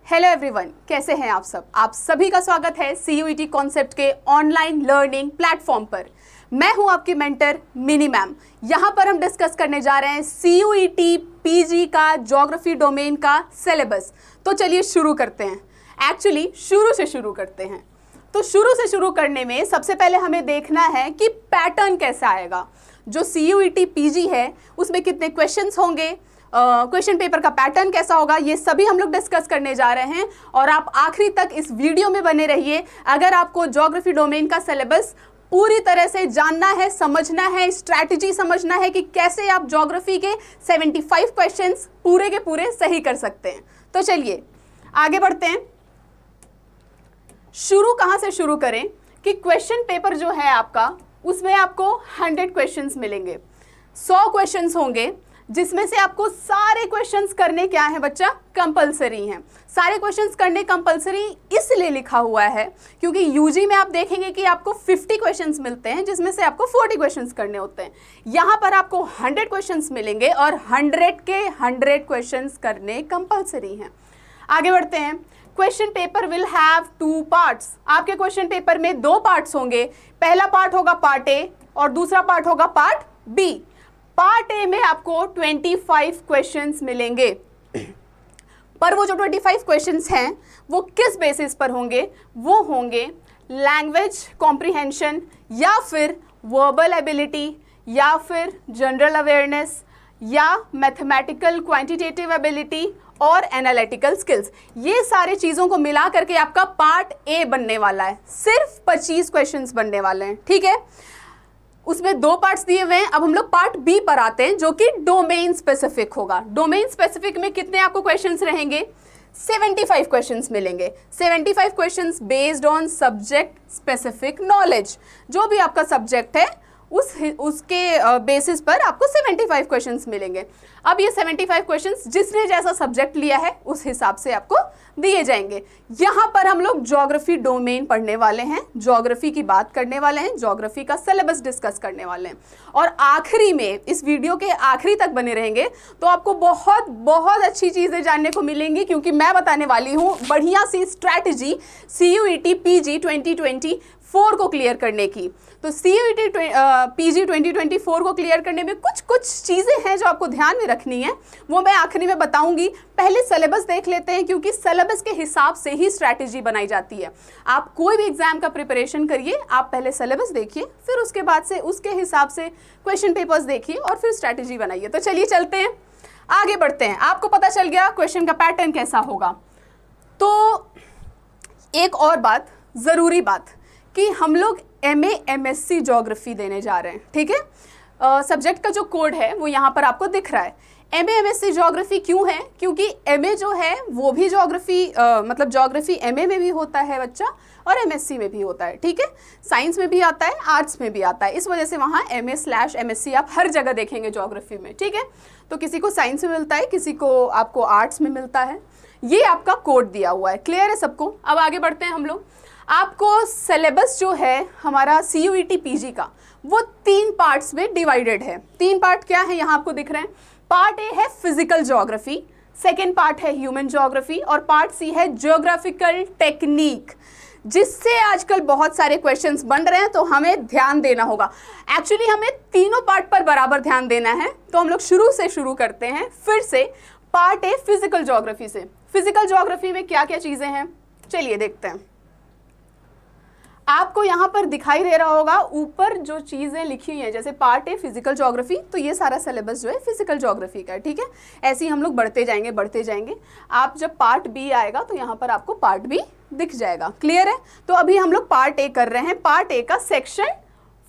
Hello everyone, कैसे हैं आप सब। आप सभी का स्वागत है CUET कॉन्सेप्ट के ऑनलाइन लर्निंग प्लेटफॉर्म पर। मैं हूं आपकी मेंटर मिनी मैम। यहां पर हम डिस्कस करने जा रहे हैं CUET PG का ज्योग्राफी डोमेन का सिलेबस। तो चलिए शुरू करते हैं। एक्चुअली शुरू से शुरू करते हैं। तो शुरू से शुरू करने में सबसे पहले हमें देखना है कि पैटर्न कैसा आएगा। जो CUET PG है उसमें कितने क्वेश्चंस होंगे, क्वेश्चन पेपर का पैटर्न कैसा होगा, ये सभी हम लोग डिस्कस करने जा रहे हैं। और आप आखिरी तक इस वीडियो में बने रहिए। अगर आपको ज्योग्राफी डोमेन का सिलेबस पूरी तरह से जानना है, समझना है, स्ट्रैटेजी समझना है कि कैसे आप ज्योग्राफी के 75 क्वेश्चंस पूरे के पूरे सही कर सकते हैं। तो चलिए आगे बढ़ते हैं। शुरू कहाँ से शुरू करें कि क्वेश्चन पेपर जो है आपका, उसमें आपको 100 क्वेश्चंस मिलेंगे, 100 क्वेश्चंस होंगे, जिसमें से आपको सारे क्वेश्चंस करने क्या है बच्चा, कंपलसरी हैं। सारे क्वेश्चंस करने कंपलसरी इसलिए लिखा हुआ है क्योंकि यूजी में आप देखेंगे कि आपको 50 क्वेश्चंस मिलते हैं, जिसमें से आपको 40 क्वेश्चंस करने होते हैं। यहाँ पर आपको 100 क्वेश्चंस मिलेंगे और 100 के 100 क्वेश्चंस करने कंपलसरी हैं। आगे बढ़ते हैं। Question paper will have 2 parts. आपके क्वेश्चन पेपर में 2 पार्ट्स होंगे। पहला पार्ट होगा पार्ट ए और दूसरा पार्ट होगा पार्ट बी। पार्ट ए में आपको 25 क्वेश्चंस मिलेंगे, पर वो जो 25 क्वेश्चंस हैं वो किस बेसिस पर होंगे, वो होंगे लैंग्वेज कॉम्प्रिहेंशन या फिर वर्बल एबिलिटी या फिर जनरल अवेयरनेस या मैथमेटिकल क्वांटिटेटिव एबिलिटी और एनालिटिकल स्किल्स। ये सारी चीज़ों को मिला करके आपका पार्ट ए बनने वाला है। सिर्फ 25 क्वेश्चंस बनने वाले हैं, ठीक है। उसमें 2 पार्ट्स दिए हुए हैं। अब हम लोग पार्ट बी पर आते हैं, जो कि डोमेन स्पेसिफिक होगा। डोमेन स्पेसिफिक में कितने आपको क्वेश्चंस रहेंगे, 75 क्वेश्चंस मिलेंगे। 75 questions based on subject specific knowledge. जो भी आपका सब्जेक्ट है उसके बेसिस पर आपको 75 क्वेश्चंस मिलेंगे। अब ये 75 क्वेश्चंस जिसने जैसा सब्जेक्ट लिया है उस हिसाब से आपको दिए जाएंगे। यहाँ पर हम लोग ज्योग्राफी डोमेन पढ़ने वाले हैं, ज्योग्राफी की बात करने वाले हैं, ज्योग्राफी का सिलेबस डिस्कस करने वाले हैं। और आखिरी में, इस वीडियो के आखिरी तक बने रहेंगे तो आपको बहुत बहुत अच्छी चीज़ें जानने को मिलेंगी, क्योंकि मैं बताने वाली हूँ बढ़िया सी स्ट्रैटेजी CUET PG 2024 को क्लियर करने की। तो CUET PG 2024 को क्लियर करने में कुछ चीज़ें हैं जो आपको ध्यान में रखनी है, वो मैं आखिरी में बताऊंगी। पहले सिलेबस देख लेते हैं, क्योंकि सिलेबस के हिसाब से ही स्ट्रैटेजी बनाई जाती है। आप कोई भी एग्जाम का प्रिपरेशन करिए, आप पहले सिलेबस देखिए, फिर उसके बाद से उसके हिसाब से क्वेश्चन पेपर्स देखिए और फिर स्ट्रैटेजी बनाइए। तो चलिए चलते हैं, आगे बढ़ते हैं। आपको पता चल गया क्वेश्चन का पैटर्न कैसा होगा। तो एक और बात, ज़रूरी बात, कि हम लोग MA MSc ज्योग्राफी देने जा रहे हैं, ठीक है। सब्जेक्ट का जो कोड है वो यहाँ पर आपको दिख रहा है। MA MSc ज्योग्राफी क्यों है, क्योंकि MA जो है वो भी ज्योग्राफी मतलब ज्योग्राफी MA में भी होता है बच्चा, और MSc में भी होता है, ठीक है। साइंस में भी आता है, आर्ट्स में भी आता है, इस वजह से वहाँ MA/MSc आप हर जगह देखेंगे ज्योग्राफी में, ठीक है। तो किसी को साइंस में मिलता है, किसी को आपको आर्ट्स में मिलता है। ये आपका कोड दिया हुआ है, क्लियर है सबको। अब आगे बढ़ते हैं हम लोग। आपको सिलेबस जो है हमारा CUET PG का, वो 3 पार्ट्स में डिवाइडेड है। 3 पार्ट क्या है, यहाँ आपको दिख रहे हैं। पार्ट ए है फिजिकल ज्योग्राफी, सेकेंड पार्ट है ह्यूमन ज्योग्राफी और पार्ट सी है ज्योग्राफिकल टेक्निक, जिससे आजकल बहुत सारे क्वेश्चंस बन रहे हैं। तो हमें ध्यान देना होगा। एक्चुअली हमें तीनों पार्ट पर बराबर ध्यान देना है। तो हम लोग शुरू से शुरू करते हैं फिर से। पार्ट ए फिजिकल ज्योग्राफी से। फिजिकल ज्योग्राफी में क्या क्या चीज़ें हैं, चलिए देखते हैं। आपको यहाँ पर दिखाई दे रहा होगा ऊपर जो चीज़ें लिखी हुई हैं, जैसे पार्ट ए फिजिकल ज्योग्राफी, तो ये सारा सिलेबस जो है फिजिकल ज्योग्राफी का है, ठीक है। ऐसे ही हम लोग बढ़ते जाएंगे। आप जब पार्ट बी आएगा तो यहाँ पर आपको पार्ट बी दिख जाएगा, क्लियर है। तो अभी हम लोग पार्ट ए कर रहे हैं, पार्ट ए का सेक्शन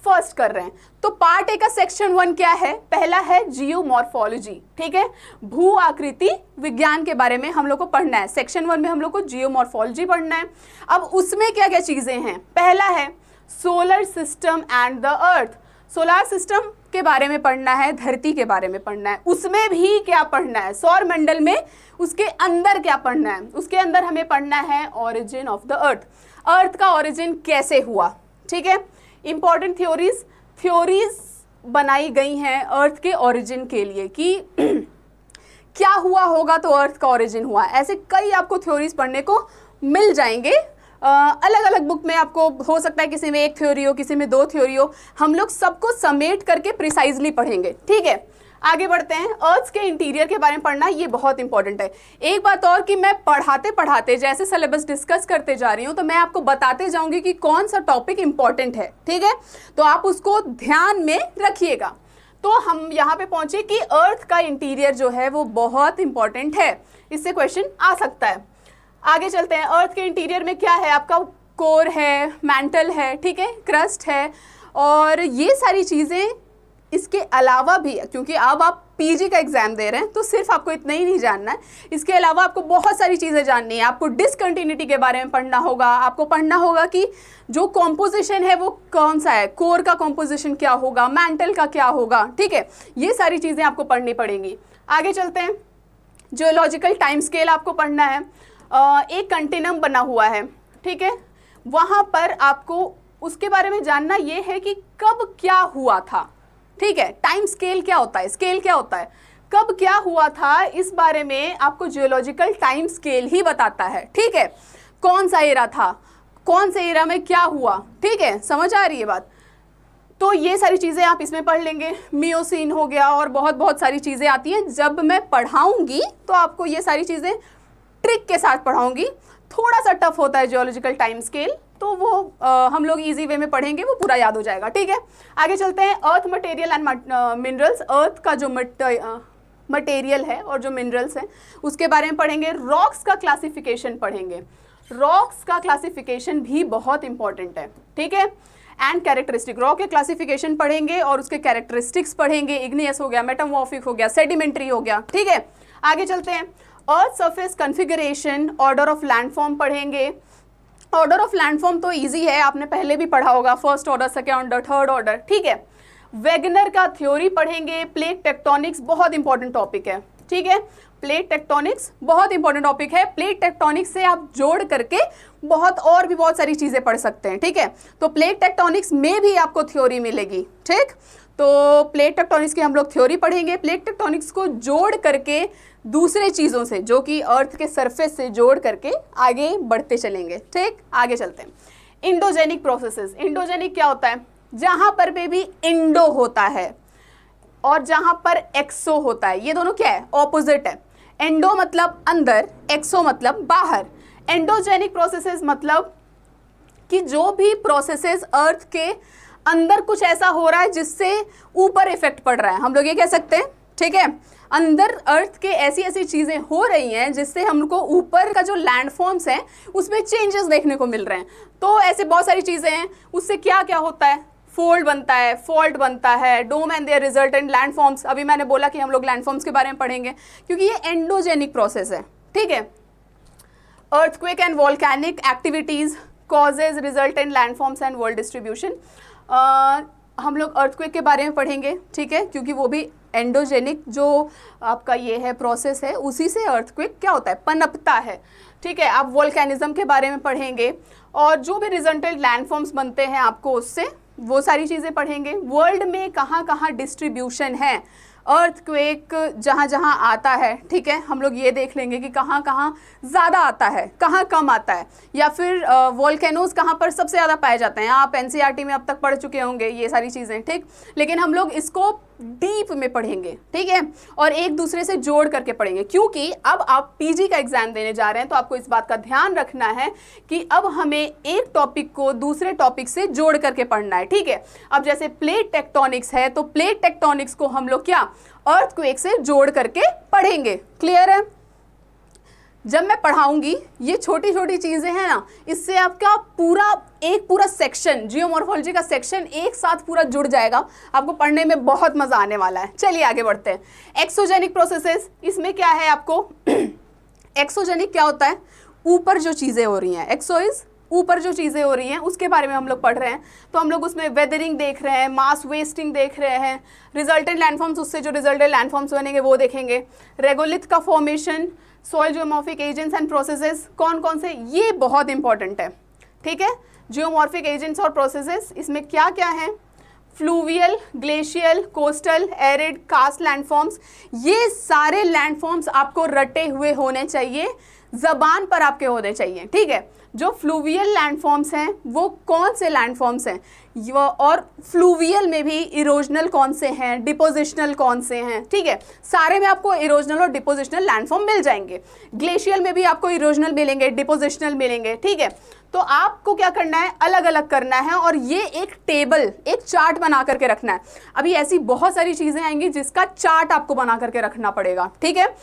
फर्स्ट कर रहे हैं। तो पार्ट ए का सेक्शन 1 क्या है, पहला है जियोमॉर्फोलॉजी, ठीक है। भू आकृति विज्ञान के बारे में हम लोग को पढ़ना है। सेक्शन 1 में हम लोग को जियोमॉर्फोलॉजी पढ़ना है। अब उसमें क्या क्या चीज़ें हैं, पहला है solar system and the earth. Solar system के बारे में पढ़ना है, धरती के बारे में पढ़ना है। उसमें भी क्या पढ़ना है, सौर मंडल में उसके अंदर क्या पढ़ना है, उसके अंदर हमें पढ़ना है ओरिजिन ऑफ द अर्थ। अर्थ का ओरिजिन कैसे हुआ, ठीक है। इंपॉर्टेंट थ्योरीज बनाई गई हैं अर्थ के ओरिजिन के लिए, कि क्या हुआ होगा तो अर्थ का ओरिजिन हुआ। ऐसे कई आपको थ्योरीज पढ़ने को मिल जाएंगे। अलग अलग बुक में आपको हो सकता है किसी में एक थ्योरी हो, किसी में 2 थ्योरी हो। हम लोग सबको समेट करके प्रिसाइजली पढ़ेंगे, ठीक है। आगे बढ़ते हैं। अर्थ के इंटीरियर के बारे में पढ़ना ये बहुत इंपॉर्टेंट है। एक बात और कि मैं पढ़ाते पढ़ाते जैसे सिलेबस डिस्कस करते जा रही हूँ तो मैं आपको बताते जाऊंगी कि कौन सा टॉपिक इंपॉर्टेंट है, ठीक है। तो आप उसको ध्यान में रखिएगा। तो हम यहाँ पे पहुंचे कि अर्थ का इंटीरियर जो है वो बहुत इंपॉर्टेंट है, इससे क्वेश्चन आ सकता है। आगे चलते हैं। अर्थ के इंटीरियर में क्या है आपका? कोर है, मैंटल है, ठीक है, क्रस्ट है, और ये सारी चीज़ें इसके अलावा भी, क्योंकि अब आप पीजी का एग्जाम दे रहे हैं तो सिर्फ आपको इतना ही नहीं जानना है, इसके अलावा आपको बहुत सारी चीज़ें जाननी है। आपको डिसकंटिन्यूटी के बारे में पढ़ना होगा, आपको पढ़ना होगा कि जो कॉम्पोजिशन है वो कौन सा है, कोर का कॉम्पोजिशन क्या होगा, मैंटल का क्या होगा, ठीक है। ये सारी चीज़ें आपको पढ़नी पड़ेंगी। आगे चलते हैं। जियोलॉजिकल टाइम स्केल आपको पढ़ना है। एक कंटिन्यूम बना हुआ है, ठीक है, वहाँ पर आपको उसके बारे में जानना ये है कि कब क्या हुआ था, ठीक है। टाइम स्केल क्या होता है, स्केल क्या होता है, कब क्या हुआ था, इस बारे में आपको जियोलॉजिकल टाइम स्केल ही बताता है, ठीक है। कौन सा एरा था, कौन से एरा में क्या हुआ, ठीक है, समझ आ रही है बात। तो ये सारी चीज़ें आप इसमें पढ़ लेंगे। मियोसीन हो गया और बहुत सारी चीज़ें आती हैं। जब मैं पढ़ाऊँगी तो आपको ये सारी चीज़ें ट्रिक के साथ पढ़ाऊँगी। थोड़ा सा टफ होता है जियोलॉजिकल टाइम स्केल, तो वो हम लोग इजी वे में पढ़ेंगे, वो पूरा याद हो जाएगा, ठीक है। आगे चलते हैं। Earth material and minerals. Earth का जो मटेरियल है और जो मिनरल्स हैं उसके बारे में पढ़ेंगे। रॉक्स का क्लासिफिकेशन पढ़ेंगे। रॉक्स का क्लासिफिकेशन भी बहुत इंपॉर्टेंट है, ठीक है। एंड कैरेक्टरिस्टिक, रॉक के क्लासिफिकेशन पढ़ेंगे और उसके कैरेक्टरिस्टिक्स पढ़ेंगे। इग्नियस हो गया, मेटामॉर्फिक हो गया, सेडिमेंट्री हो गया, ठीक है। आगे चलते हैं। Earth surface configuration, order of landform पढ़ेंगे। ऑर्डर ऑफ लैंडफॉर्म तो इजी है, आपने पहले भी पढ़ा होगा, first order, second order, third order, ठीक है। वेगनर का थ्योरी पढ़ेंगे। प्लेट टेक्टोनिक्स बहुत इंपॉर्टेंट टॉपिक है, ठीक है। प्लेट टेक्टोनिक्स बहुत इंपॉर्टेंट टॉपिक है। प्लेट टेक्टोनिक्स से आप जोड़ करके बहुत सारी चीजें पढ़ सकते हैं, ठीक है। तो प्लेट टेक्टोनिक्स में भी आपको थ्योरी मिलेगी, ठीक। तो प्लेट टेक्टोनिक्स की हम लोग थ्योरी पढ़ेंगे। प्लेट टेक्टोनिक्स को जोड़ करके दूसरे चीज़ों से, जो कि अर्थ के सरफेस से जोड़ करके आगे बढ़ते चलेंगे, ठीक। आगे चलते हैं। Endogenic processes. इंडोजेनिक क्या होता है? जहाँ पर भी इंडो होता है और जहाँ पर एक्सो होता है, ये दोनों क्या है? ऑपोजिट है। एंडो मतलब अंदर, एक्सो मतलब बाहर। एंडोजेनिक प्रोसेसेस मतलब कि जो भी प्रोसेसेस अर्थ के अंदर कुछ ऐसा हो रहा है जिससे ऊपर इफेक्ट पड़ रहा है, हम लोग ये कह सकते हैं, ठीक है। अंदर अर्थ के ऐसी चीज़ें हो रही हैं जिससे हमको ऊपर का जो लैंडफॉर्म्स हैं उसमें चेंजेस देखने को मिल रहे हैं। तो ऐसे बहुत सारी चीज़ें हैं, उससे क्या क्या होता है? फोल्ड बनता है, फॉल्ट बनता है, dome and their resultant landforms. अभी मैंने बोला कि हम लोग लैंडफॉर्म्स के बारे में पढ़ेंगे क्योंकि ये एंडोजेनिक प्रोसेस है, ठीक है। Earthquake and volcanic activities, causes, resultant landforms and world distribution. हम लोग अर्थक्वेक के बारे में पढ़ेंगे, ठीक है, क्योंकि वो भी एंडोजेनिक जो आपका ये है प्रोसेस है, उसी से अर्थक्वेक क्या होता है? पनपता है, ठीक है। आप वोल्केनिज्म के बारे में पढ़ेंगे और जो भी रिजल्टेंट लैंडफॉर्म्स बनते हैं आपको उससे वो सारी चीज़ें पढ़ेंगे। वर्ल्ड में कहाँ कहाँ डिस्ट्रीब्यूशन है अर्थक्वेक, जहाँ जहाँ आता है, ठीक है, हम लोग ये देख लेंगे कि कहाँ कहाँ ज़्यादा आता है, कहाँ कम आता है, या फिर वोल्केनोज कहाँ पर सबसे ज़्यादा पाए जाते हैं। आप एनसीईआरटी में अब तक पढ़ चुके होंगे ये सारी चीज़ें, ठीक। लेकिन हम लोग इसको डीप में पढ़ेंगे, ठीक है, और एक दूसरे से जोड़ करके पढ़ेंगे, क्योंकि अब आप पीजी का एग्जाम देने जा रहे हैं तो आपको इस बात का ध्यान रखना है कि अब हमें एक टॉपिक को दूसरे टॉपिक से जोड़ करके पढ़ना है, ठीक है। अब जैसे प्लेट टेक्टोनिक्स है तो प्लेट टेक्टोनिक्स को हम लोग क्या अर्थक्वेक से जोड़ करके पढ़ेंगे। क्लियर है? जब मैं पढ़ाऊंगी ये छोटी छोटी चीज़ें हैं ना, इससे आपका पूरा सेक्शन, जियोमॉर्फोलॉजी का सेक्शन एक साथ पूरा जुड़ जाएगा। आपको पढ़ने में बहुत मज़ा आने वाला है। चलिए आगे बढ़ते हैं। एक्सोजेनिक प्रोसेसेस, इसमें क्या है आपको एक्सोजेनिक क्या होता है? ऊपर जो चीज़ें हो रही हैं, एक्सो इज ऊपर जो चीज़ें हो रही हैं उसके बारे में हम लोग पढ़ रहे हैं। तो हम लोग उसमें वेदरिंग देख रहे हैं, मास वेस्टिंग देख रहे हैं, रिजल्टेंट लैंडफॉर्म्स, उससे जो रिजल्टेंट लैंडफॉर्म्स बनेंगे वो देखेंगे, रेगोलिथ का formation, soil geomorphic agents and processes, कौन कौन से, ये बहुत इंपॉर्टेंट है, ठीक है। जियोमॉर्फिक एजेंट्स और प्रोसेसेस, इसमें क्या क्या है? Fluvial, glacial, coastal, arid, karst landforms, ये सारे लैंडफॉर्म्स आपको रटे हुए होने चाहिए, जबान पर आपके होने चाहिए, ठीक है। जो फ्लूवियल लैंडफॉर्म्स हैं वो कौन से लैंडफॉर्म्स हैं, और फ्लूवियल में भी इरोजनल कौन से हैं, डिपोजिशनल कौन से हैं, ठीक है। सारे में आपको इरोजनल और डिपोजिशनल लैंडफॉर्म मिल जाएंगे। ग्लेशियल में भी आपको इरोजनल मिलेंगे, डिपोजिशनल मिलेंगे, ठीक है। तो आपको क्या करना है, अलग अलग करना है और ये एक टेबल, एक चार्ट बना करके रखना है। अभी ऐसी बहुत सारी चीज़ें आएंगी जिसका चार्ट आपको बना करके रखना पड़ेगा, ठीक है।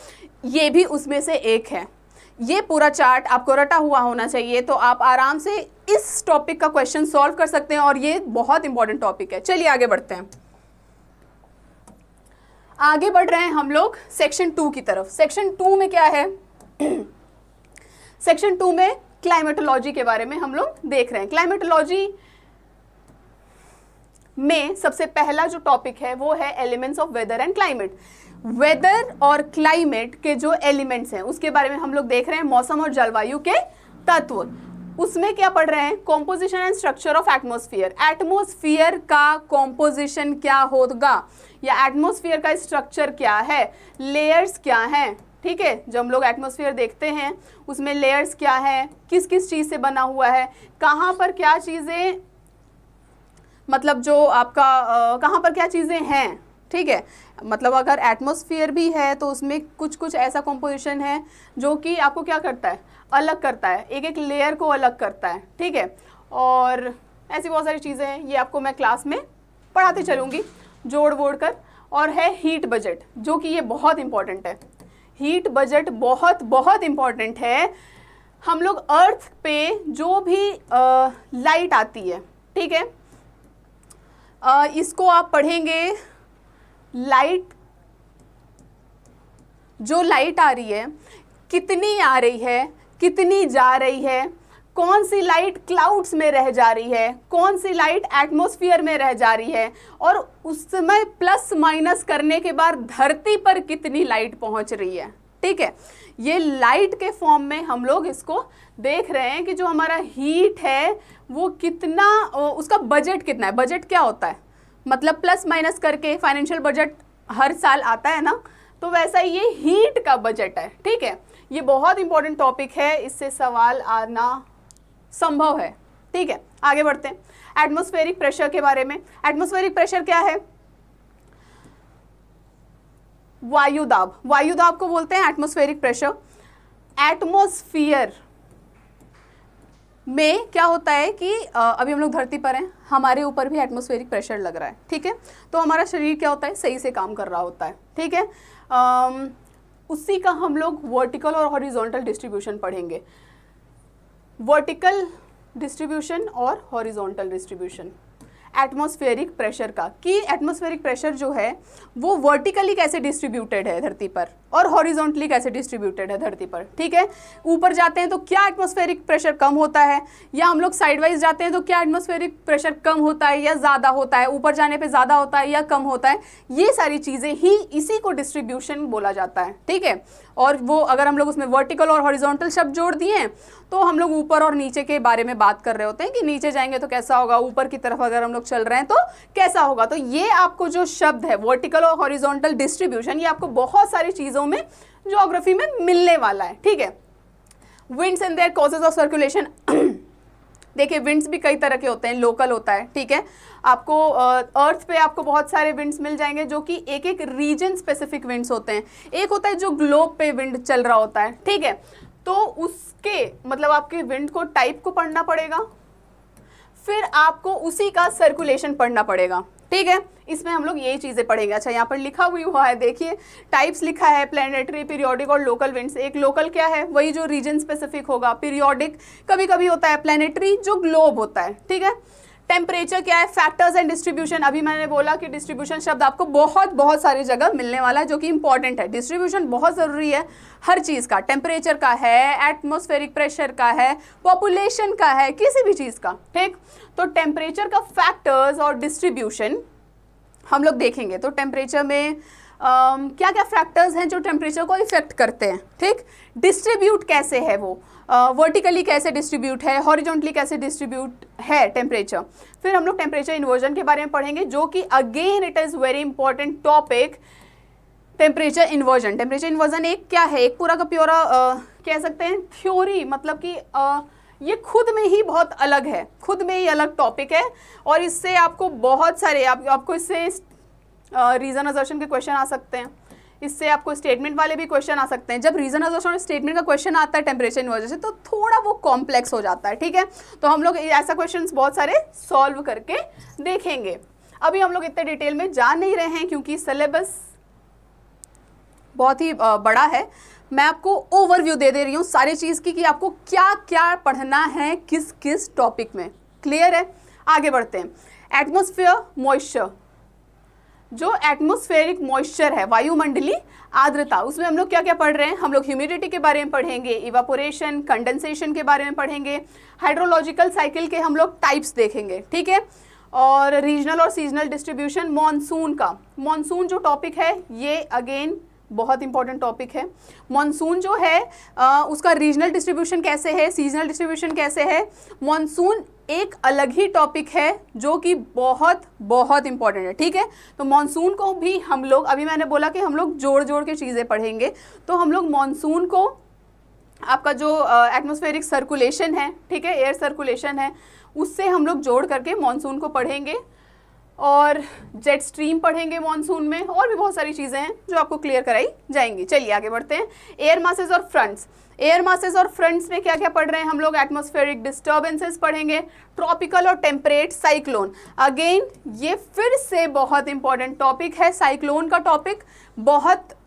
ये भी उसमें से एक है। ये पूरा चार्ट आपको रटा हुआ होना चाहिए, तो आप आराम से इस टॉपिक का क्वेश्चन सॉल्व कर सकते हैं और ये बहुत इंपॉर्टेंट टॉपिक है। चलिए आगे बढ़ते हैं। आगे बढ़ रहे हैं हम लोग सेक्शन 2 की तरफ। सेक्शन 2 में क्या है? सेक्शन 2 में क्लाइमेटोलॉजी के बारे में हम लोग देख रहे हैं। क्लाइमेटोलॉजी में सबसे पहला जो टॉपिक है वो है elements of weather and climate. Weather और क्लाइमेट के जो एलिमेंट्स हैं उसके बारे में हम लोग देख रहे हैं, मौसम और जलवायु के तत्व। उसमें क्या पढ़ रहे हैं? Composition and structure of atmosphere. Atmosphere का कॉम्पोजिशन क्या होगा या एटमॉस्फेयर का स्ट्रक्चर क्या है, लेयर्स क्या हैं, ठीक है। जब हम लोग एटमॉस्फेयर देखते हैं उसमें लेयर्स क्या है, किस किस चीज़ से बना हुआ है, कहाँ पर क्या चीज़ें, मतलब जो आपका कहाँ पर क्या चीज़ें हैं, ठीक है। मतलब अगर एटमॉस्फेयर भी है तो उसमें कुछ कुछ ऐसा कॉम्पोजिशन है जो कि आपको क्या करता है, अलग करता है, एक एक लेयर को अलग करता है, ठीक है। और ऐसी बहुत सारी चीज़ें हैं, ये आपको मैं क्लास में पढ़ाते चलूँगी जोड़ वोड़ कर। और है हीट बजट, जो कि ये बहुत इंपॉर्टेंट है। हीट बजट बहुत बहुत इम्पॉर्टेंट है। हम लोग अर्थ पे जो भी लाइट आती है, ठीक है, इसको आप पढ़ेंगे। लाइट, जो लाइट आ रही है कितनी आ रही है, कितनी जा रही है, कौन सी लाइट क्लाउड्स में रह जा रही है, कौन सी लाइट एटमॉस्फेयर में रह जा रही है, और उस समय प्लस माइनस करने के बाद धरती पर कितनी लाइट पहुंच रही है, ठीक है। ये लाइट के फॉर्म में हम लोग इसको देख रहे हैं कि जो हमारा हीट है वो कितना, उसका बजट कितना है। बजट क्या होता है, मतलब प्लस माइनस करके फाइनेंशियल बजट हर साल आता है ना, तो वैसा ये हीट का बजट है, ठीक है। ये बहुत इंपॉर्टेंट टॉपिक है, इससे सवाल आना संभव है, ठीक है। आगे बढ़ते हैं एटमॉस्फेरिक प्रेशर के बारे में। एटमॉस्फेरिक प्रेशर क्या है? वायुदाब, वायुदाब को बोलते हैं एटमॉस्फेरिक प्रेशर। एटमॉस्फेयर में क्या होता है कि अभी हम लोग धरती पर हैं, हमारे ऊपर भी एटमॉस्फेरिक प्रेशर लग रहा है, ठीक है। तो हमारा शरीर क्या होता है, सही से काम कर रहा होता है, ठीक है। उसी का हम लोग वर्टिकल और हॉरिजॉन्टल डिस्ट्रीब्यूशन पढ़ेंगे। वर्टिकल डिस्ट्रीब्यूशन और हॉरिजॉन्टल डिस्ट्रीब्यूशन एटमॉस्फेरिक प्रेशर का, कि एटमॉस्फेरिक प्रेशर जो है वो वर्टिकली कैसे डिस्ट्रीब्यूटेड है धरती पर और हॉरिजॉन्टली कैसे डिस्ट्रीब्यूटेड है धरती पर, ठीक है। ऊपर जाते हैं तो क्या एटमॉस्फेरिक प्रेशर कम होता है, या हम लोग साइडवाइज जाते हैं तो क्या एटमॉस्फेरिक प्रेशर कम होता है या ज़्यादा होता है, ऊपर जाने पे ज़्यादा होता है या कम होता है। ये सारी चीज़ें ही, इसी को डिस्ट्रीब्यूशन बोला जाता है, ठीक है। और वो अगर हम लोग उसमें वर्टिकल और हॉरिजॉन्टल शब्द जोड़ दिए हैं तो हम लोग ऊपर और नीचे के बारे में बात कर रहे होते हैं कि नीचे जाएंगे तो कैसा होगा, ऊपर की तरफ अगर हम लोग चल रहे हैं तो कैसा होगा। तो ये आपको जो शब्द है वर्टिकल और हॉरिजॉन्टल डिस्ट्रीब्यूशन, ये आपको बहुत सारी चीज़ों में ज्योग्राफी में मिलने वाला है, ठीक है। Winds and their causes of circulation. देखिए विंड्स भी कई तरह के होते हैं, लोकल होता है, ठीक है। आपको अर्थ पे आपको बहुत सारे विंड्स मिल जाएंगे जो कि एक एक रीजन स्पेसिफिक विंड्स होते हैं। एक होता है जो ग्लोब पे विंड चल रहा होता है, ठीक है। तो उसके मतलब आपके विंड को टाइप को पढ़ना पड़ेगा, फिर आपको उसी का सर्कुलेशन पढ़ना पड़ेगा, ठीक है। इसमें हम लोग ये चीज़ें पढ़ेंगे। अच्छा यहाँ पर लिखा हुआ है, देखिए टाइप्स लिखा है, प्लैनेटरी, पीरियोडिक और लोकल विंड्स। एक लोकल क्या है, वही जो रीजन स्पेसिफिक होगा। पीरियोडिक कभी कभी होता है, प्लैनेटरी जो ग्लोब होता है, ठीक है। टेम्परेचर क्या है, फैक्टर्स एंड डिस्ट्रीब्यूशन। अभी मैंने बोला कि डिस्ट्रीब्यूशन शब्द आपको बहुत सारी जगह मिलने वाला है जो कि इंपॉर्टेंट है। डिस्ट्रीब्यूशन बहुत ज़रूरी है हर चीज़ का, टेम्परेचर का है, एटमॉस्फेरिक प्रेशर का है, पॉपुलेशन का है, किसी भी चीज़ का, ठीक। तो टेम्परेचर का फैक्टर्स और डिस्ट्रीब्यूशन हम लोग देखेंगे। तो टेम्परेचर में क्या क्या फैक्टर्स हैं जो टेम्परेचर को इफेक्ट करते हैं, ठीक। डिस्ट्रीब्यूट कैसे है वो, वर्टिकली कैसे डिस्ट्रीब्यूट है, हॉरिजॉन्टली कैसे डिस्ट्रीब्यूट है टेम्परेचर। फिर हम लोग टेम्परेचर इन्वर्जन के बारे में पढ़ेंगे, जो कि again it is very important topic, temperature inversion. Temperature inversion एक क्या है, एक पूरा का पूरा कह सकते हैं थ्योरी, मतलब कि ये खुद में ही बहुत अलग है, खुद में ही अलग टॉपिक है। और इससे आपको बहुत सारे आपको इससे रीजन असर्शन के क्वेश्चन आ सकते हैं, इससे आपको स्टेटमेंट वाले भी क्वेश्चन आ सकते हैं। जब रीजन असर्शन और स्टेटमेंट का क्वेश्चन आता है टेम्परेचर इन्वर्जन से, तो थोड़ा वो कॉम्प्लेक्स हो जाता है, ठीक है। तो हम लोग ऐसा क्वेश्चन बहुत सारे सॉल्व करके देखेंगे। अभी हम लोग इतने डिटेल में जा नहीं रहे हैं क्योंकि सिलेबस बहुत ही बड़ा है। मैं आपको ओवरव्यू दे रही हूँ सारी चीज़ की कि आपको क्या क्या पढ़ना है किस किस टॉपिक में। क्लियर है? आगे बढ़ते हैं। एटमॉस्फेयर मॉइस्चर, जो एटमॉस्फेरिक मॉइस्चर है, वायुमंडलीय आर्द्रता, उसमें हम लोग क्या क्या पढ़ रहे हैं। हम लोग ह्यूमिडिटी के बारे में पढ़ेंगे, इवापोरेशन, कंडेंसेशन के बारे में पढ़ेंगे, हाइड्रोलॉजिकल साइकिल के हम लोग टाइप्स देखेंगे, ठीक है। और रीजनल और सीजनल डिस्ट्रीब्यूशन, मॉनसून का, मॉनसून जो टॉपिक है ये अगेन बहुत इंपॉर्टेंट टॉपिक है। मॉनसून जो है उसका रीजनल डिस्ट्रीब्यूशन कैसे है, सीजनल डिस्ट्रीब्यूशन कैसे है, मॉनसून एक अलग ही टॉपिक है जो कि बहुत बहुत इंपॉर्टेंट है, ठीक है। तो मॉनसून को भी हम लोग, अभी मैंने बोला कि हम लोग जोड़ जोड़ के चीज़ें पढ़ेंगे, तो हम लोग मॉनसून को, आपका जो एटमॉस्फेरिक सर्कुलेशन है, ठीक है, एयर सर्कुलेशन है, उससे हम लोग जोड़ करके मॉनसून को पढ़ेंगे। और जेट स्ट्रीम पढ़ेंगे मॉनसून में, और भी बहुत सारी चीज़ें हैं जो आपको क्लियर कराई जाएंगी। चलिए आगे बढ़ते हैं। एयर मासेस और फ्रंट्स, एयर मासेस और फ्रंट्स में क्या क्या पढ़ रहे हैं हम लोग। एटमॉस्फेरिक डिस्टर्बेंसेस पढ़ेंगे, ट्रॉपिकल और टेम्परेट साइक्लोन। अगेन ये फिर से बहुत इंपॉर्टेंट टॉपिक है। साइक्लोन का टॉपिक बहुत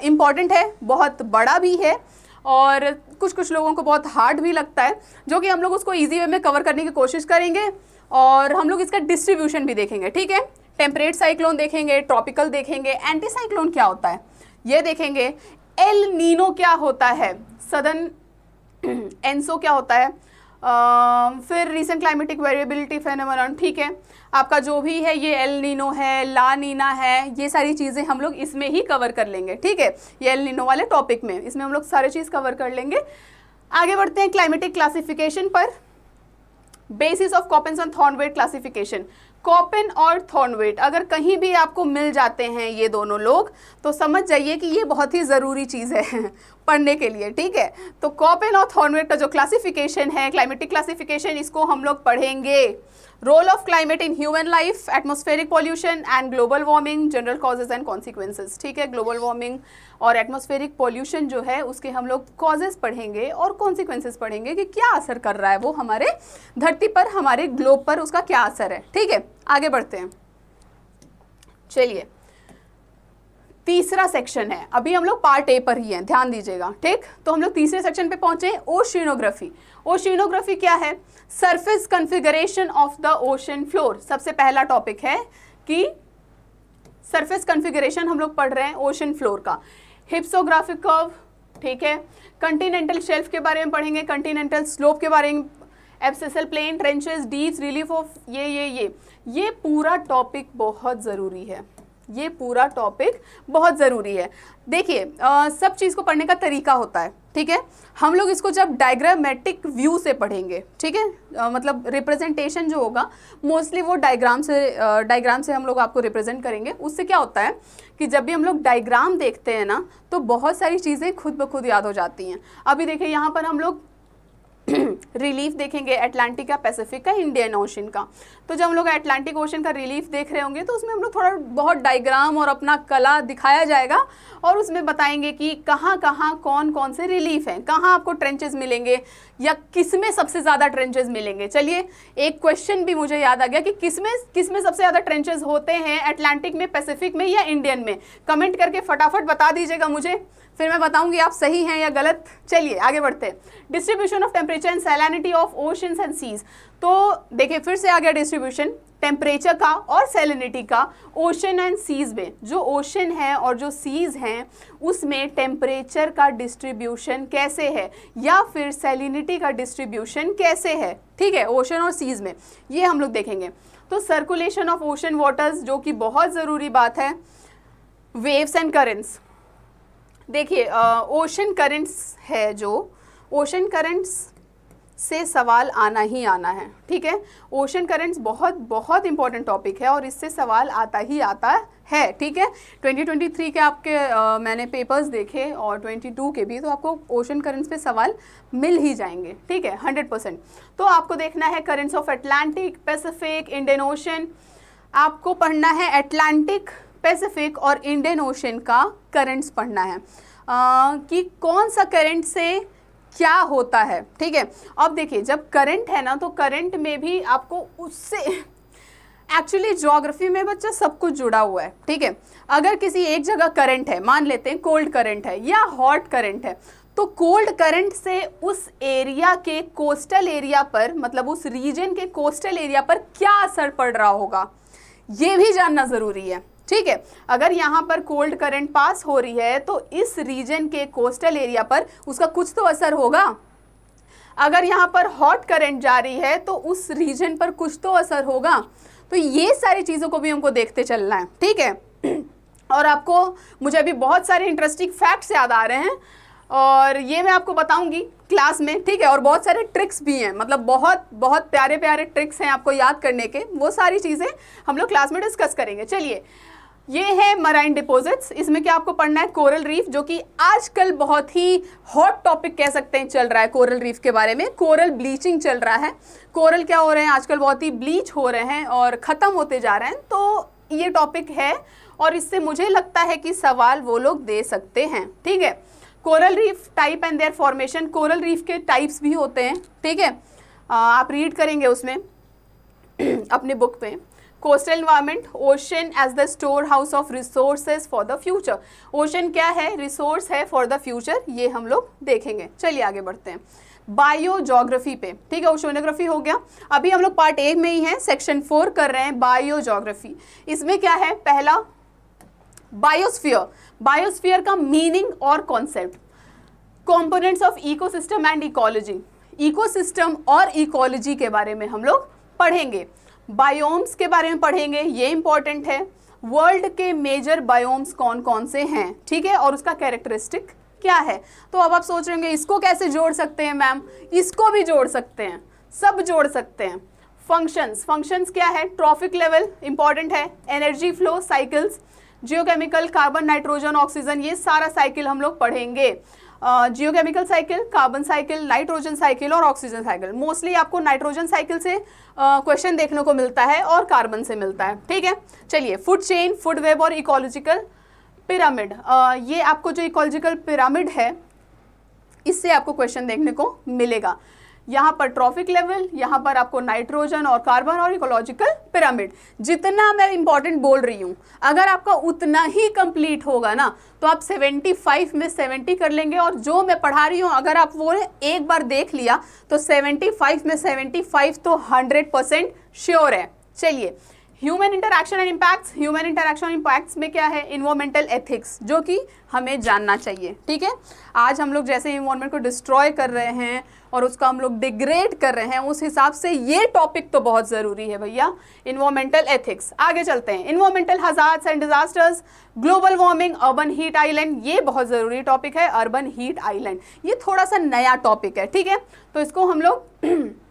इंपॉर्टेंट है, बहुत बड़ा भी है, और कुछ कुछ लोगों को बहुत हार्ड भी लगता है, जो कि हम लोग उसको ईजी वे में कवर करने की कोशिश करेंगे। और हम लोग इसका डिस्ट्रीब्यूशन भी देखेंगे, ठीक है। टेम्परेट साइक्लोन देखेंगे, ट्रॉपिकल देखेंगे, एंटी साइक्लोन क्या होता है ये देखेंगे, एल नीनो क्या होता है, सदर्न एंसो क्या होता है, फिर रीसेंट क्लाइमेटिक वेरिएबिलिटी फेनोमेनन, ठीक है। आपका जो भी है ये एल नीनो है, ला नीना है, ये सारी चीज़ें हम लोग इसमें ही कवर कर लेंगे, ठीक है। ये एल नीनो वाले टॉपिक में, इसमें हम लोग सारी चीज़ कवर कर लेंगे। आगे बढ़ते हैं क्लाइमेटिक क्लासिफिकेशन पर। बेसिस ऑफ कॉपेन एंड थॉर्नवेट क्लासिफिकेशन, कॉपेन और थॉर्नवेट अगर कहीं भी आपको मिल जाते हैं ये दोनों लोग, तो समझ जाइए कि ये बहुत ही ज़रूरी चीज़ है पढ़ने के लिए, ठीक है। तो कॉपेन और थॉर्नवेट का जो क्लासिफिकेशन है, क्लाइमेटिक क्लासिफिकेशन, इसको हम लोग पढ़ेंगे। Role of climate in human life, atmospheric pollution and global warming, general causes and consequences, ठीक है। ग्लोबल वार्मिंग और एटमॉस्फेरिक पॉल्यूशन जो है उसके हम लोग कॉजेज पढ़ेंगे और कॉन्सिक्वेंसेज पढ़ेंगे कि क्या असर कर रहा है वो हमारे धरती पर, हमारे ग्लोब पर, उसका क्या असर है, ठीक है। आगे बढ़ते हैं। चलिए तीसरा सेक्शन है, अभी हम लोग पार्ट ए पर ही हैं, ध्यान दीजिएगा, ठीक। तो हम लोग तीसरे सेक्शन पे पहुंचे, ओशिनोग्राफी। ओशिनोग्राफी क्या है? Surface configuration of the ocean floor. सबसे पहला टॉपिक है कि सरफेस कॉन्फ़िगरेशन हम लोग पढ़ रहे हैं ओशन फ्लोर का। हिप्सोग्राफिक कर्व, ठीक है। कंटिनेंटल शेल्फ के बारे में पढ़ेंगे, कंटिनेंटल स्लोप के बारे में, abyssal plain, trenches, deeps, relief of ये पूरा टॉपिक बहुत ज़रूरी है, ये पूरा टॉपिक बहुत ज़रूरी है। देखिए सब चीज़ को पढ़ने का तरीका होता है, ठीक है। हम लोग इसको जब डायग्रामेटिक व्यू से पढ़ेंगे, ठीक है, मतलब रिप्रेजेंटेशन जो होगा मोस्टली वो डायग्राम से हम लोग आपको रिप्रेजेंट करेंगे। उससे क्या होता है कि जब भी हम लोग डायग्राम देखते हैं ना, तो बहुत सारी चीज़ें खुद ब खुद याद हो जाती हैं। अभी देखिए यहाँ पर हम लोग रिलीफ देखेंगे अटलांटिक का, पैसिफिक का, इंडियन ओशन का। तो जब हम लोग अटलांटिक ओशन का रिलीफ देख रहे होंगे तो उसमें हम लोग थोड़ा बहुत डायग्राम और अपना कला दिखाया जाएगा, और उसमें बताएंगे कि कहाँ कहाँ कौन कौन से रिलीफ हैं, कहाँ आपको ट्रेंचेस मिलेंगे, या किस में सबसे ज़्यादा ट्रेंचेस मिलेंगे। चलिए एक क्वेश्चन भी मुझे याद आ गया कि किस में सबसे ज़्यादा ट्रेंचेस होते हैं, अटलांटिक में, पैसिफिक में या इंडियन में। कमेंट करके फटाफट बता दीजिएगा मुझे, फिर मैं बताऊंगी आप सही हैं या गलत। चलिए आगे बढ़ते हैं। Distribution of temperature and salinity of oceans and seas. तो देखिए फिर से आ गया डिस्ट्रीब्यूशन टेम्परेचर का और सैलिनिटी का ओशन एंड सीज में। जो ओशन है और जो सीज हैं उसमें टेम्परेचर का डिस्ट्रीब्यूशन कैसे है, या फिर सैलिनिटी का डिस्ट्रीब्यूशन कैसे है, ठीक है, ओशन और सीज में, ये हम लोग देखेंगे। तो सर्कुलेशन ऑफ ओशन वाटर्स, जो कि बहुत ज़रूरी बात है, वेव्स एंड करंट्स, देखिए ओशन करंट्स है, जो ओशन करंट्स से सवाल आना ही आना है, ठीक है। ओशन करंट्स बहुत बहुत इंपॉर्टेंट टॉपिक है और इससे सवाल आता ही आता है, ठीक है। 2023 के आपके मैंने पेपर्स देखे और 22 के भी, तो आपको ओशन करंट्स पे सवाल मिल ही जाएंगे, ठीक है, 100%। तो आपको देखना है currents of Atlantic, Pacific, Indian ocean. आपको पढ़ना है अटलांटिक, पैसिफिक और इंडियन ओशन का करंट्स पढ़ना है कि कौन सा करंट से क्या होता है, ठीक है। अब देखिए जब करंट है ना, तो करंट में भी आपको उससे एक्चुअली ज्योग्राफी में बच्चा सब कुछ जुड़ा हुआ है, ठीक है। अगर किसी एक जगह करंट है, मान लेते हैं कोल्ड करंट है या हॉट करंट है, तो कोल्ड करंट से उस एरिया के कोस्टल एरिया पर, मतलब उस रीजन के कोस्टल एरिया पर क्या असर पड़ रहा होगा, ये भी जानना ज़रूरी है, ठीक है। अगर यहाँ पर कोल्ड करंट पास हो रही है तो इस रीजन के कोस्टल एरिया पर उसका कुछ तो असर होगा। अगर यहाँ पर हॉट करंट जा रही है तो उस रीजन पर कुछ तो असर होगा। तो ये सारी चीज़ों को भी हमको देखते चलना है, ठीक है। और आपको मुझे अभी बहुत सारे इंटरेस्टिंग फैक्ट्स याद आ रहे हैं और ये मैं आपको बताऊंगी क्लास में, ठीक है। और बहुत सारे ट्रिक्स भी हैं, मतलब बहुत बहुत प्यारे प्यारे ट्रिक्स हैं आपको याद करने के, वो सारी चीज़ें हम लोग क्लास में डिस्कस करेंगे। चलिए, ये है मराइन डिपॉजिट्स। इसमें क्या आपको पढ़ना है, कोरल रीफ, जो कि आजकल बहुत ही हॉट टॉपिक कह सकते हैं चल रहा है। कोरल रीफ के बारे में कोरल ब्लीचिंग चल रहा है। कोरल क्या हो रहे हैं आजकल, बहुत ही ब्लीच हो रहे हैं और ख़त्म होते जा रहे हैं। तो ये टॉपिक है और इससे मुझे लगता है कि सवाल वो लोग दे सकते हैं, ठीक है। Coral reef type and there formation, coral reef के टाइप्स भी होते हैं, ठीक है। आप रीड करेंगे उसमें अपनी बुक पे। Coastal environment, ocean as the store house of resources for the future. Ocean क्या है, रिसोर्स है फॉर द फ्यूचर, ये हम लोग देखेंगे। चलिए आगे बढ़ते हैं बायो ज्योग्राफी पे, ठीक है। ओशनोग्राफी हो गया, अभी हम लोग पार्ट 1 में ही हैं, सेक्शन 4 कर रहे हैं बायो ज्योग्राफी। इसमें क्या है, पहला बायोस्फीयर। बायोस्फीयर का मीनिंग और concept, components of ecosystem and ecology. Ecosystem और इकोलॉजी के बारे में हम लोग पढ़ेंगे। बायोम्स के बारे में पढ़ेंगे, ये इंपॉर्टेंट है। वर्ल्ड के मेजर बायोम्स कौन कौन से हैं, ठीक है, और उसका कैरेक्टरिस्टिक क्या है। तो अब आप सोच रहे होंगे इसको कैसे जोड़ सकते हैं मैम, इसको भी जोड़ सकते हैं, सब जोड़ सकते हैं। फंक्शंस, फंक्शंस क्या है, ट्रॉफिक लेवल इंपॉर्टेंट है, energy flow cycles, geochemical, carbon, nitrogen, oxygen, ये सारा साइकिल हम लोग पढ़ेंगे। Geochemical cycle, carbon cycle, nitrogen cycle और ऑक्सीजन साइकिल। मोस्टली आपको नाइट्रोजन साइकिल से क्वेश्चन देखने को मिलता है और कार्बन से मिलता है, ठीक है। चलिए, फूड चेन, फूड वेब और इकोलॉजिकल पिरामिड। ये आपको जो इकोलॉजिकल पिरामिड है, इससे आपको क्वेश्चन देखने को मिलेगा। यहाँ पर ट्रॉफिक लेवल, यहाँ पर आपको नाइट्रोजन और कार्बन और इकोलॉजिकल पिरामिड। जितना मैं इंपॉर्टेंट बोल रही हूँ, अगर आपका उतना ही कंप्लीट होगा ना, तो आप 75 में 70 कर लेंगे। और जो मैं पढ़ा रही हूँ, अगर आप वो एक बार देख लिया तो 75 में 75 तो 100% श्योर है। चलिए, human interaction and impacts. Human interaction and impacts में क्या है, इन्वायरमेंटल एथिक्स, जो कि हमें जानना चाहिए, ठीक है। आज हम लोग जैसे इन्वायरमेंट को डिस्ट्रॉय कर रहे हैं और उसका हम लोग डिग्रेड कर रहे हैं, उस हिसाब से ये टॉपिक तो बहुत ज़रूरी है भैया, इन्वायरमेंटल एथिक्स। आगे चलते हैं, environmental hazards and disasters, global warming, urban heat island, ये बहुत ज़रूरी टॉपिक है। अर्बन हीट आइलैंड ये थोड़ा सा नया टॉपिक है, ठीक है, तो इसको हम लोग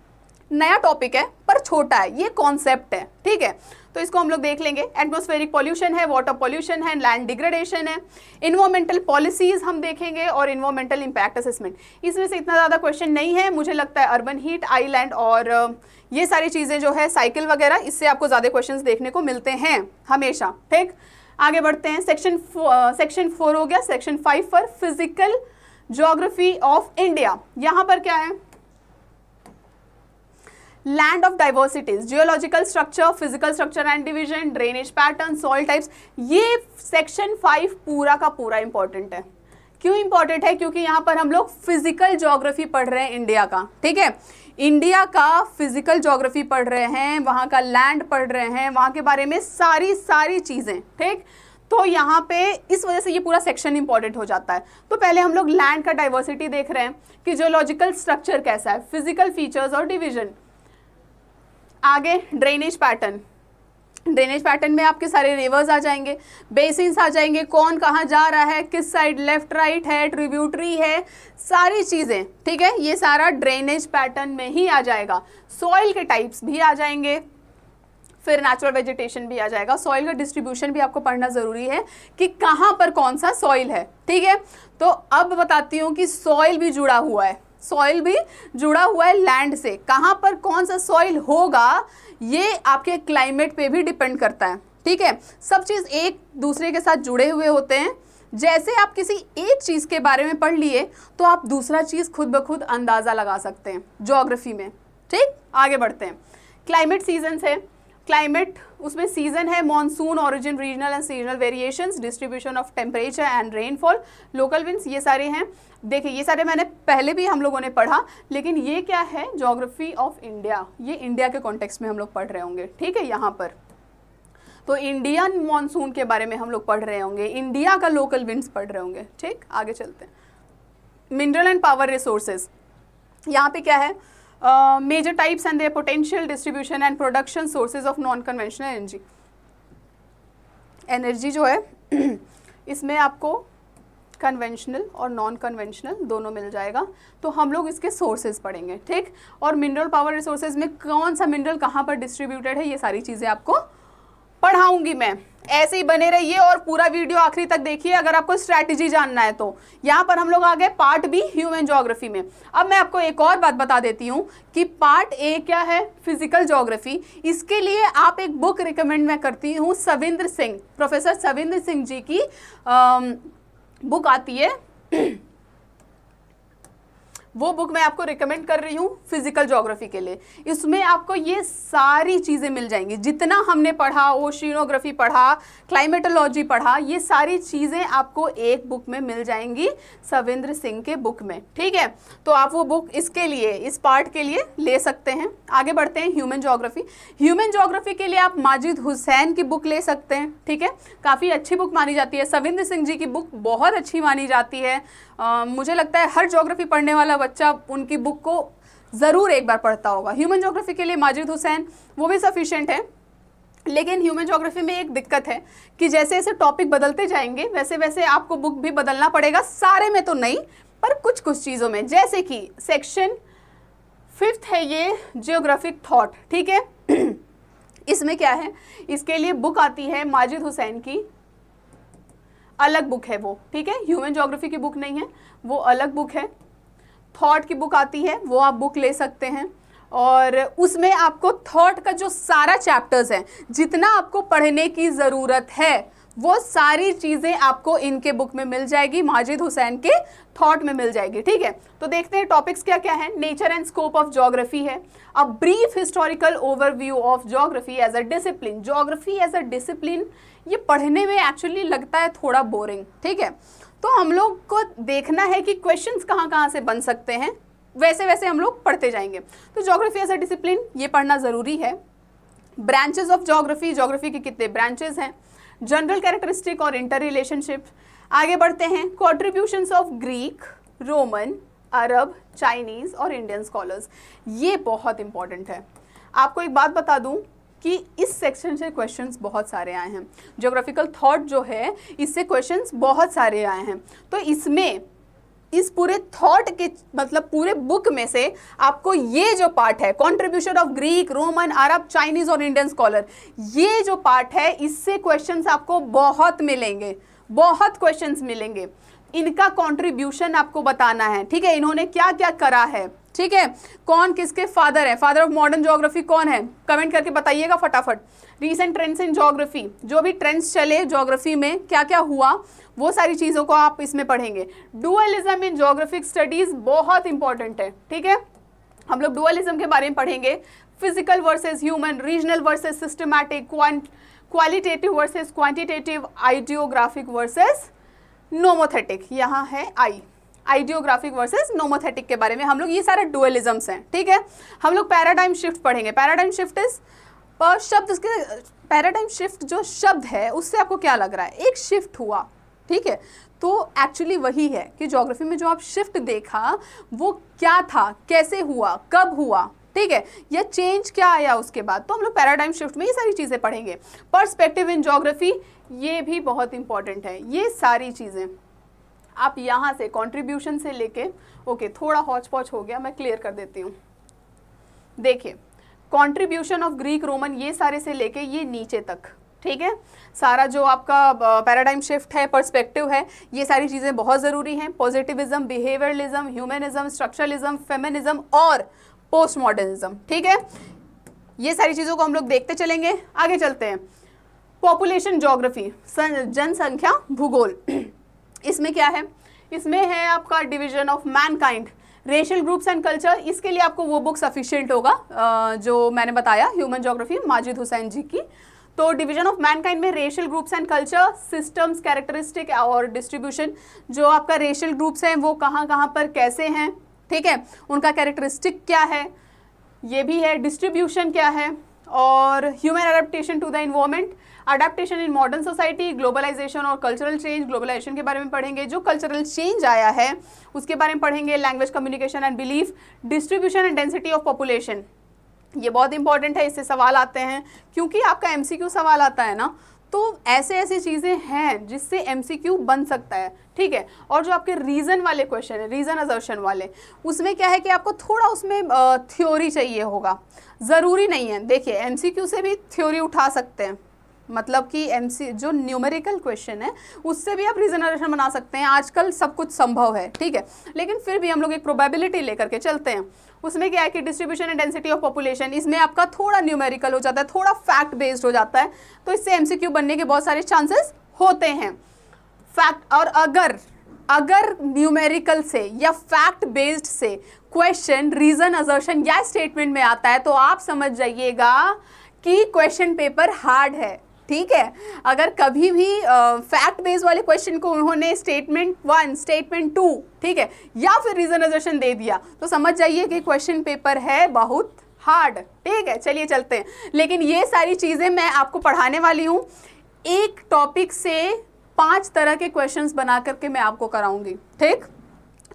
नया टॉपिक है पर छोटा है, ये कॉन्सेप्ट है, ठीक है, तो इसको हम लोग देख लेंगे। एटमॉस्फेरिक पॉल्यूशन है, वाटर पॉल्यूशन है, लैंड डिग्रेडेशन है, इन्वायरमेंटल पॉलिसीज हम देखेंगे और इन्वायरमेंटल इम्पैक्ट असेसमेंट। इसमें से इतना ज़्यादा क्वेश्चन नहीं है, मुझे लगता है अर्बन हीट आइलैंड और ये सारी चीज़ें जो है, साइकिल वगैरह, इससे आपको ज़्यादा क्वेश्चन देखने को मिलते हैं हमेशा, ठीक। आगे बढ़ते हैं, सेक्शन 4 हो गया। सेक्शन 5 पर फिजिकल ज्योग्राफी ऑफ इंडिया। यहाँ पर क्या है, land of diversities, geological structure, physical structure and division, drainage pattern, soil types. ये सेक्शन 5 पूरा का पूरा इंपॉर्टेंट है। क्यों इंपॉर्टेंट है, क्योंकि यहाँ पर हम लोग फिजिकल ज्योग्राफी पढ़ रहे हैं इंडिया का, ठीक है। इंडिया का फिजिकल ज्योग्राफी पढ़ रहे हैं, वहाँ का लैंड पढ़ रहे हैं, वहाँ के बारे में सारी चीज़ें, ठीक। तो यहाँ पे इस वजह से ये पूरा सेक्शन इंपॉर्टेंट हो जाता है। तो पहले हम लोग लैंड का डाइवर्सिटी देख रहे हैं कि जियोलॉजिकल स्ट्रक्चर कैसा है, फिजिकल फीचर्स और डिवीजन। आगे ड्रेनेज पैटर्न, ड्रेनेज पैटर्न में आपके सारे रिवर्स आ जाएंगे, बेसिन्स आ जाएंगे, कौन कहाँ जा रहा है, किस साइड लेफ्ट राइट है, ट्रिब्यूटरी है, सारी चीज़ें, ठीक है, ये सारा ड्रेनेज पैटर्न में ही आ जाएगा। सॉइल के टाइप्स भी आ जाएंगे, फिर नेचुरल वेजिटेशन भी आ जाएगा। सॉइल का डिस्ट्रीब्यूशन भी आपको पढ़ना ज़रूरी है कि कहाँ पर कौन सा सॉइल है, ठीक है। तो अब बताती हूँ कि सॉइल भी जुड़ा हुआ है, सॉइल भी जुड़ा हुआ है लैंड से। कहाँ पर कौन सा सॉइल होगा ये आपके क्लाइमेट पे भी डिपेंड करता है, ठीक है। सब चीज़ एक दूसरे के साथ जुड़े हुए होते हैं। जैसे आप किसी एक चीज़ के बारे में पढ़ लिए तो आप दूसरा चीज़ खुद ब खुद अंदाज़ा लगा सकते हैं ज्योग्राफी में, ठीक। आगे बढ़ते हैं। क्लाइमेट सीजन्स है, क्लाइमेट उसमें सीजन है monsoon, origin, regional and seasonal variations, distribution of temperature and rainfall, local winds, ये सारे हैं। देखिए ये सारे मैंने पहले भी हम लोगों ने पढ़ा, लेकिन ये क्या है, ज्योग्राफी ऑफ इंडिया, ये इंडिया के कॉन्टेक्स्ट में हम लोग पढ़ रहे होंगे, ठीक है। यहाँ पर तो इंडियन मॉनसून के बारे में हम लोग पढ़ रहे होंगे, इंडिया का लोकल विंड्स पढ़ रहे होंगे, ठीक। आगे चलते हैं। मिनरल एंड पावर रिसोर्सेज, यहाँ पे क्या है, major types and their potential, distribution and production, sources of non conventional energy. Energy जो है इसमें आपको कन्वेंशनल और नॉन कन्वेंशनल दोनों मिल जाएगा, तो हम लोग इसके सोर्सेज पढ़ेंगे, ठीक। और मिनरल पावर रिसोर्सेज में कौन सा मिनरल कहाँ पर डिस्ट्रीब्यूटेड है, ये सारी चीज़ें आपको पढ़ाऊंगी मैं। ऐसे ही बने रहिए और पूरा वीडियो आखिरी तक देखिए अगर आपको स्ट्रैटेजी जानना है तो। यहाँ पर हम लोग आ गए पार्ट बी ह्यूमन ज्योग्राफी में। अब मैं आपको एक और बात बता देती हूँ कि पार्ट ए क्या है, फिजिकल ज्योग्राफी। इसके लिए आप एक बुक रिकमेंड मैं करती हूँ, सविंद्र सिंह, प्रोफेसर सविंद्र सिंह जी की बुक आती है, वो बुक मैं आपको रिकमेंड कर रही हूँ फिजिकल ज्योग्राफी के लिए। इसमें आपको ये सारी चीज़ें मिल जाएंगी, जितना हमने पढ़ा, ओशिनोग्राफी पढ़ा, क्लाइमेटोलॉजी पढ़ा, ये सारी चीज़ें आपको एक बुक में मिल जाएंगी, सविंद्र सिंह के बुक में, ठीक है। तो आप वो बुक इसके लिए, इस पार्ट के लिए ले सकते हैं। आगे बढ़ते हैं ह्यूमन ज्योग्राफी। ह्यूमन ज्योग्राफी के लिए आप माजिद हुसैन की बुक ले सकते हैं, ठीक है, काफ़ी अच्छी बुक मानी जाती है। सविंद्र सिंह जी की बुक बहुत अच्छी मानी जाती है। मुझे लगता है हर ज्योग्राफी पढ़ने वाला बच्चा उनकी बुक को ज़रूर एक बार पढ़ता होगा। ह्यूमन ज्योग्राफी के लिए माजिद हुसैन, वो भी सफिशिएंट है। लेकिन ह्यूमन ज्योग्राफी में एक दिक्कत है कि जैसे जैसे टॉपिक बदलते जाएंगे वैसे वैसे आपको बुक भी बदलना पड़ेगा, सारे में तो नहीं पर कुछ कुछ चीज़ों में। जैसे कि सेक्शन 5th है ये जियोग्राफिक थॉट, ठीक है। इसमें क्या है, इसके लिए बुक आती है माजिद हुसैन की, अलग बुक है वो, ठीक है, ह्यूमन ज्योग्राफी की बुक नहीं है, वो अलग बुक है। थॉट की बुक आती है, वो आप बुक ले सकते हैं। और उसमें आपको थॉट का जो सारा चैप्टर्स हैं, जितना आपको पढ़ने की ज़रूरत है वो सारी चीज़ें आपको इनके बुक में मिल जाएगी, माजिद हुसैन के थॉट में मिल जाएगी, ठीक है। तो देखते हैं टॉपिक्स क्या क्या है। Nature and scope of geography है, a brief historical overview of geography as a discipline. Geography as a discipline ये पढ़ने में एक्चुअली लगता है थोड़ा बोरिंग, ठीक है। तो हम लोग को देखना है कि क्वेश्चंस कहाँ कहाँ से बन सकते हैं, वैसे वैसे हम लोग पढ़ते जाएंगे। तो ज्योग्राफी एज अ डिसिप्लिन ये पढ़ना ज़रूरी है। ब्रांचेस ऑफ ज्योग्राफी, ज्योग्राफी के कितने ब्रांचेस हैं, जनरल कैरेक्टरिस्टिक और इंटर रिलेशनशिप। आगे बढ़ते हैं, contributions of Greek, Roman, Arab, Chinese और इंडियन स्कॉलर्स। ये बहुत इंपॉर्टेंट है। आपको एक बात बता दूं कि इस सेक्शन से क्वेश्चंस बहुत सारे आए हैं। ज्योग्राफिकल थॉट जो है इससे क्वेश्चंस बहुत सारे आए हैं। तो इसमें इस पूरे थॉट के मतलब पूरे बुक में से आपको ये जो पार्ट है, contribution of Greek, Roman, Arab, Chinese और इंडियन स्कॉलर, ये जो पार्ट है इससे क्वेश्चंस आपको बहुत मिलेंगे, बहुत क्वेश्चंस मिलेंगे। इनका कंट्रीब्यूशन आपको बताना है, ठीक है, इन्होंने क्या क्या करा है, ठीक है, कौन किसके फादर है, फादर ऑफ मॉडर्न ज्योग्राफी कौन है, कमेंट करके बताइएगा फटाफट। रीसेंट ट्रेंड्स इन ज्योग्राफी, जो भी ट्रेंड्स चले ज्योग्राफी में क्या क्या हुआ वो सारी चीज़ों को आप इसमें पढ़ेंगे। डुअलिज्म इन ज्योग्राफिक स्टडीज़ बहुत इंपॉर्टेंट है, ठीक है, हम लोग डुअलिज्म के बारे में पढ़ेंगे। Physical versus human, regional versus systematic, qualitative versus quantitative, idiographic versus nomothetic, यहाँ है आइडियोग्राफिक वर्सेस नोमोथेटिक के बारे में हम लोग, ये सारे डुअलिज्म्स हैं, ठीक है। हम लोग पैराडाइम शिफ्ट पढ़ेंगे। पैराडाइम शिफ्ट इज शब्द, उसके पैराडाइम शिफ्ट जो शब्द है उससे आपको क्या लग रहा है, एक शिफ्ट हुआ, ठीक है। तो एक्चुअली वही है कि ज्योग्राफी में जो आप शिफ्ट देखा वो क्या था, कैसे हुआ, कब हुआ, ठीक है, या चेंज क्या आया उसके बाद, तो हम लोग पैराडाइम शिफ्ट में ये सारी चीज़ें पढ़ेंगे। पर्सपेक्टिव इन ज्योग्राफी, ये भी बहुत इंपॉर्टेंट है। ये सारी चीज़ें आप यहाँ से कंट्रीब्यूशन से लेके, ओके थोड़ा हौच पौच हो गया, मैं क्लियर कर देती हूँ। देखिए कंट्रीब्यूशन ऑफ ग्रीक रोमन, ये सारे से लेके ये नीचे तक, ठीक है, सारा जो आपका पैराडाइम शिफ्ट है, पर्सपेक्टिव है, ये सारी चीज़ें बहुत ज़रूरी हैं। Positivism, behaviourism, humanism, structuralism, feminism और पोस्ट मॉडर्निज्म, ठीक है, ये सारी चीज़ों को हम लोग देखते चलेंगे। आगे चलते हैं। पॉपुलेशन ज्योग्राफी, जनसंख्या भूगोल, इसमें क्या है, इसमें है आपका division of Mankind, racial groups and culture. इसके लिए आपको वो बुक सफिशिएंट होगा जो मैंने बताया, ह्यूमन ज्योग्राफी माजिद हुसैन जी की। तो डिवीजन ऑफ मैनकाइंड में racial groups and culture, systems, characteristic और डिस्ट्रीब्यूशन, जो आपका रेशियल ग्रुप्स हैं वो कहाँ कहाँ पर कैसे हैं, ठीक है, उनका कैरेक्टरिस्टिक क्या है, ये भी है, डिस्ट्रीब्यूशन क्या है, और human adaptation to the environment, adaptation in modern society, globalisation और कल्चरल चेंज। ग्लोबलाइजेशन के बारे में पढ़ेंगे, जो कल्चरल चेंज आया है उसके बारे में पढ़ेंगे। Language, communication and belief, distribution and density of population, ये बहुत इंपॉर्टेंट है, इससे सवाल आते हैं क्योंकि आपका एमसीक्यू सवाल आता है ना, तो ऐसे ऐसी चीज़ें हैं जिससे एमसीक्यू बन सकता है, ठीक है। और जो आपके रीज़न वाले क्वेश्चन है, रीज़न असर्शन वाले, उसमें क्या है कि आपको थोड़ा उसमें थ्योरी चाहिए होगा, ज़रूरी नहीं है। देखिए एमसीक्यू से भी थ्योरी उठा सकते हैं, मतलब कि जो न्यूमेरिकल क्वेश्चन है उससे भी आप रीजन असर्शन बना सकते हैं, आजकल सब कुछ संभव है, ठीक है, लेकिन फिर भी हम लोग एक प्रोबेबिलिटी लेकर के चलते हैं। उसमें क्या है कि distribution and density of population, इसमें आपका थोड़ा न्यूमेरिकल हो जाता है, थोड़ा फैक्ट बेस्ड हो जाता है, तो इससे एमसीक्यू बनने के बहुत सारे चांसेस होते हैं। फैक्ट, और अगर न्यूमेरिकल से या फैक्ट बेस्ड से क्वेश्चन रीजन असर्शन या स्टेटमेंट में आता है तो आप समझ जाइएगा कि क्वेश्चन पेपर हार्ड है, ठीक है। अगर कभी भी फैक्ट बेस्ड वाले क्वेश्चन को उन्होंने स्टेटमेंट 1, स्टेटमेंट 2, ठीक है, या फिर रीजन असर्शन दे दिया तो समझ जाइए कि क्वेश्चन पेपर है बहुत हार्ड, ठीक है। चलिए चलते हैं, लेकिन ये सारी चीज़ें मैं आपको पढ़ाने वाली हूँ, एक टॉपिक से 5 तरह के क्वेश्चंस बना करके मैं आपको कराऊंगी, ठीक।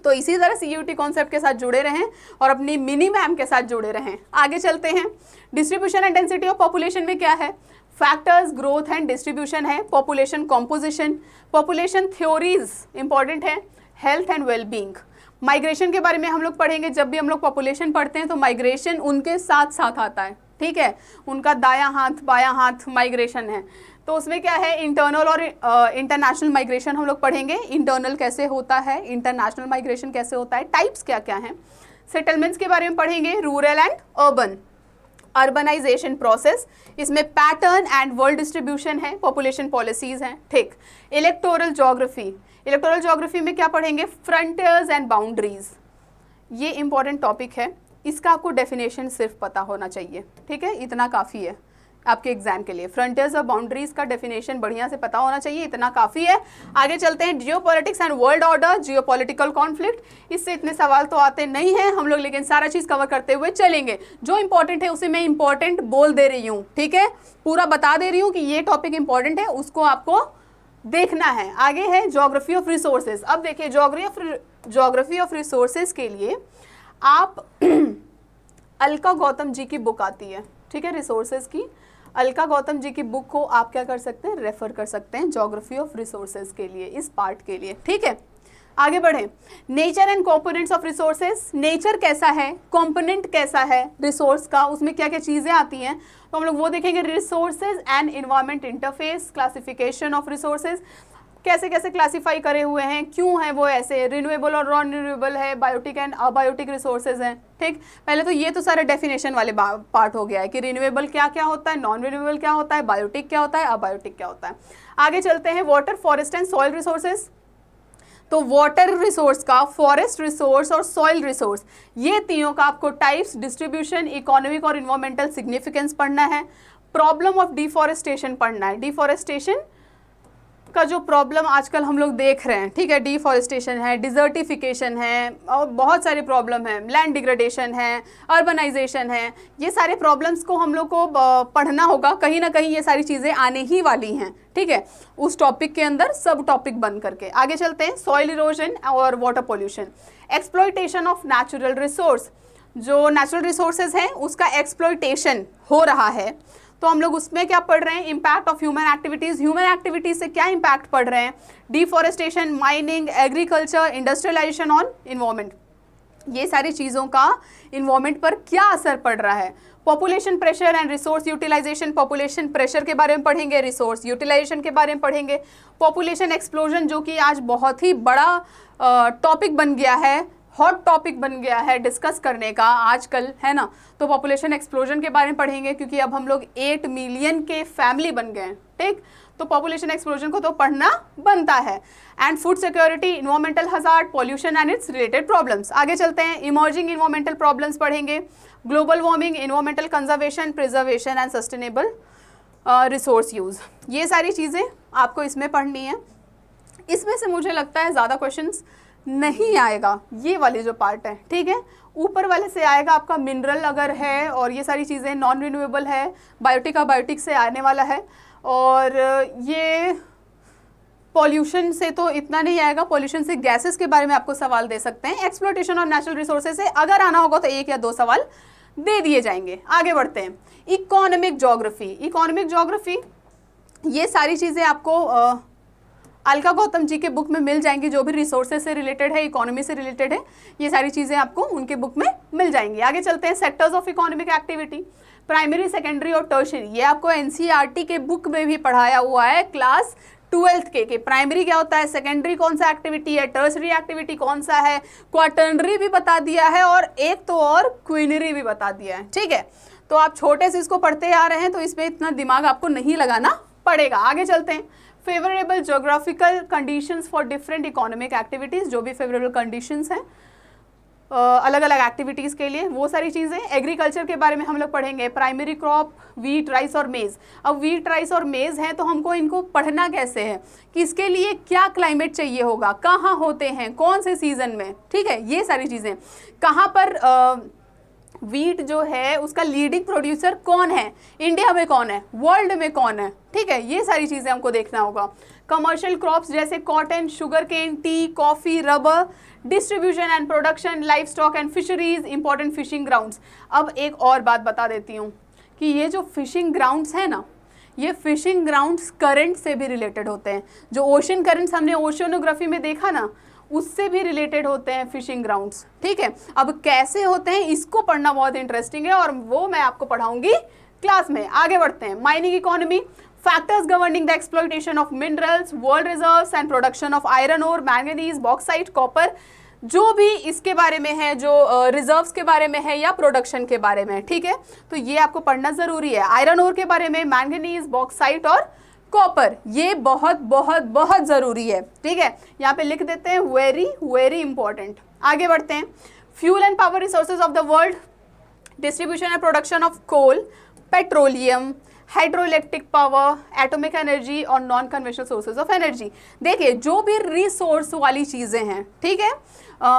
तो इसी तरह CUT कॉन्सेप्ट के साथ जुड़े रहें और अपनी मिनी मैम के साथ जुड़े रहें। आगे चलते हैं। Distribution and density of population में क्या है, फैक्टर्स, ग्रोथ एंड डिस्ट्रीब्यूशन है, population composition, population theories important है, हेल्थ एंड वेलबींग। माइग्रेशन के बारे में हम लोग पढ़ेंगे, जब भी हम लोग पॉपुलेशन पढ़ते हैं तो माइग्रेशन उनके साथ साथ आता है, ठीक है, उनका दायां हाथ बायां हाथ माइग्रेशन है। तो उसमें क्या है, इंटरनल और इंटरनेशनल माइग्रेशन हम लोग पढ़ेंगे, इंटरनल कैसे होता है, इंटरनेशनल माइग्रेशन कैसे होता है, टाइप्स क्या क्या हैं। सेटलमेंट्स के बारे में पढ़ेंगे, rural and urban, urbanisation process, इसमें पैटर्न एंड वर्ल्ड डिस्ट्रीब्यूशन है, पॉपुलेशन पॉलिसीज हैं, ठीक। इलेक्टोरल ज्योग्राफी, इलेक्टोरल ज्योग्राफी में क्या पढ़ेंगे, फ्रंटियर्स एंड बाउंड्रीज, ये इंपॉर्टेंट टॉपिक है, इसका आपको डेफिनेशन सिर्फ पता होना चाहिए, ठीक है, इतना काफ़ी है आपके एग्जाम के लिए। फ्रंटियर्स और बाउंड्रीज का डेफिनेशन बढ़िया से पता होना चाहिए, इतना काफ़ी है। आगे चलते हैं, geopolitics and world order, geopolitical conflict, इससे इतने सवाल तो आते नहीं हैं हम लोग, लेकिन सारा चीज़ कवर करते हुए चलेंगे। जो इंपॉर्टेंट है उसे मैं इंपॉर्टेंट बोल दे रही हूँ, ठीक है, पूरा बता दे रही हूँ कि ये टॉपिक इंपॉर्टेंट है, उसको आपको देखना है। आगे है ज्योग्राफी ऑफ रिसोर्सेज। अब देखिए ज्योग्राफी ऑफ रिसोर्सेज के लिए आप अलका गौतम जी की बुक आती है, ठीक है, रिसोर्सेज की, अलका गौतम जी की बुक को आप क्या कर सकते हैं, रेफर कर सकते हैं ज्योग्राफी ऑफ रिसोर्सेज के लिए, इस पार्ट के लिए, ठीक है। आगे बढ़े, nature and components of resources, nature कैसा है, कंपोनेंट कैसा है रिसोर्स का, उसमें क्या क्या चीज़ें आती हैं, तो हम लोग वो देखेंगे। Resources and environment interface, classification of resources, कैसे कैसे क्लासीफाई करे हुए हैं, क्यों है वो ऐसे, रिन्यूएबल और नॉन रिन्यूएबल है, बायोटिक एंड अबायोटिक रिसोर्सेज हैं, ठीक। पहले तो ये तो सारे डेफिनेशन वाले पार्ट हो गया है कि रिन्यूएबल क्या क्या होता है, नॉन रिन्यूएबल क्या होता है, बायोटिक क्या होता है, अबायोटिक क्या होता है। आगे चलते हैं, water, forest and soil resources. तो वाटर रिसोर्स का, फॉरेस्ट रिसोर्स और सॉइल रिसोर्स, ये तीनों का आपको टाइप्स, डिस्ट्रीब्यूशन, इकोनॉमिक और इन्वायरमेंटल सिग्निफिकेंस पढ़ना है। प्रॉब्लम ऑफ डिफॉरेस्टेशन पढ़ना है, डिफॉरेस्टेशन का जो प्रॉब्लम आजकल हम लोग देख रहे हैं, ठीक है, डिफॉरेस्टेशन है, डिजर्टिफिकेशन है, और बहुत सारे प्रॉब्लम है, लैंड डिग्रेडेशन है, अर्बनाइजेशन है, ये सारे प्रॉब्लम्स को हम लोग को पढ़ना होगा, कहीं ना कहीं ये सारी चीज़ें आने ही वाली हैं, ठीक है, उस टॉपिक के अंदर सब टॉपिक बन करके। आगे चलते हैं, सॉइल इरोजन और water pollution, exploitation of natural resource, जो नेचुरल रिसोर्सेज हैं उसका एक्सप्लॉयटेशन हो रहा है, तो हम लोग उसमें क्या पढ़ रहे हैं, impact of human activities, human activities से क्या इम्पैक्ट पड़ रहे हैं, deforestation, mining, agriculture, industrialisation on environment, ये सारी चीज़ों का इन्वायरमेंट पर क्या असर पड़ रहा है। Population pressure and resource utilisation, population pressure के बारे में पढ़ेंगे, रिसोर्स यूटिलाइजेशन के बारे में पढ़ेंगे, पॉपुलेशन एक्सप्लोजन जो कि आज बहुत ही बड़ा टॉपिक बन गया है, हॉट टॉपिक बन गया है डिस्कस करने का आजकल, है ना। तो पॉपुलेशन एक्सप्लोजन के बारे में पढ़ेंगे क्योंकि अब हम लोग 8 मिलियन के फैमिली बन गए हैं, ठीक। तो पॉपुलेशन एक्सप्लोजन को तो पढ़ना बनता है। And food security, environmental hazard, pollution and it's related problems. आगे चलते हैं, इमर्जिंग इन्वायरमेंटल प्रॉब्लम्स पढ़ेंगे, global warming, environmental conservation, preservation and sustainable resource use, ये सारी चीज़ें आपको इसमें पढ़नी है। इसमें से मुझे लगता है ज़्यादा क्वेश्चंस नहीं आएगा, ये वाले जो पार्ट है, ठीक है। ऊपर वाले से आएगा आपका मिनरल अगर है और ये सारी चीज़ें, नॉन रिन्यूएबल है, बायोटिक बायोटिक से आने वाला है, और ये पॉल्यूशन से तो इतना नहीं आएगा, पॉल्यूशन से गैसेस के बारे में आपको सवाल दे सकते हैं। एक्सप्लोटेशन ऑफ नेचुरल रिसोर्सेज से अगर आना होगा तो 1 या 2 सवाल दे दिए जाएंगे। आगे बढ़ते हैं, इकोनॉमिक ज्योग्राफी, इकोनॉमिक ज्योग्राफी ये सारी चीज़ें आपको अलका गौतम जी के बुक में मिल जाएंगी, जो भी रिसोर्सेज से रिलेटेड है, इकोनॉमी से रिलेटेड है, ये सारी चीज़ें आपको उनके बुक में मिल जाएंगी। आगे चलते हैं, sectors of economic activity, primary, secondary और टर्शियरी, ये आपको एनसीईआरटी के बुक में भी पढ़ाया हुआ है क्लास 12th के प्राइमरी क्या होता है, सेकेंडरी कौन सा एक्टिविटी है, टर्शरी एक्टिविटी कौन सा है, क्वार्टरनरी भी बता दिया है, और एक तो और क्वीनरी भी बता दिया है, ठीक है। तो आप छोटे से इसको पढ़ते आ रहे हैं तो इसमें इतना दिमाग आपको नहीं लगाना पड़ेगा। आगे चलते हैं, favourable geographical conditions for different economic activities, जो भी फेवरेबल कंडीशंस हैं अलग अलग एक्टिविटीज़ के लिए, वो सारी चीज़ें। एग्रीकल्चर के बारे में हम लोग पढ़ेंगे, प्राइमरी क्रॉप, वीट, राइस और मेज़। अब वीट, राइस और मेज़ हैं तो हमको इनको पढ़ना कैसे है, कि इसके लिए क्या क्लाइमेट चाहिए होगा, कहाँ होते हैं, कौन से सीज़न में, ठीक है। ये सारी चीज़ें, कहाँ पर वीट जो है उसका लीडिंग प्रोड्यूसर कौन है, इंडिया में कौन है, वर्ल्ड में कौन है, ठीक है। ये सारी चीज़ें हमको देखना होगा। कमर्शियल क्रॉप्स जैसे cotton, sugar cane, tea, coffee, rubber, distribution and production, livestock and fisheries, important fishing grounds. अब एक और बात बता देती हूँ कि ये जो फिशिंग ग्राउंड्स है ना, ये फिशिंग ग्राउंड्स करंट से भी रिलेटेड होते हैं। जो ओशन करंट्स हमने ओशनोग्राफी में देखा ना, उससे भी रिलेटेड होते हैं फिशिंग ग्राउंड्स, ठीक है। अब कैसे होते हैं इसको पढ़ना बहुत इंटरेस्टिंग है, और वो मैं आपको पढ़ाऊंगी क्लास में। आगे बढ़ते हैं, mining economy, factors governing the exploitation of minerals, world reserves and production of iron ore, manganese, bauxite, copper, जो भी इसके बारे में है, जो रिजर्व्स के बारे में है या प्रोडक्शन के बारे में, ठीक है। तो ये आपको पढ़ना ज़रूरी है। आयरन ओर के बारे में, मैंगनीज, बॉक्साइट और कॉपर, ये बहुत बहुत बहुत ज़रूरी है, ठीक है। यहाँ पे लिख देते हैं, वेरी वेरी इंपॉर्टेंट। आगे बढ़ते हैं, fuel and power resources of the world, distribution and production of coal, petroleum, hydro electric power, atomic energy और non conventional sources of energy. देखिए, जो भी रिसोर्स वाली चीज़ें हैं, ठीक है,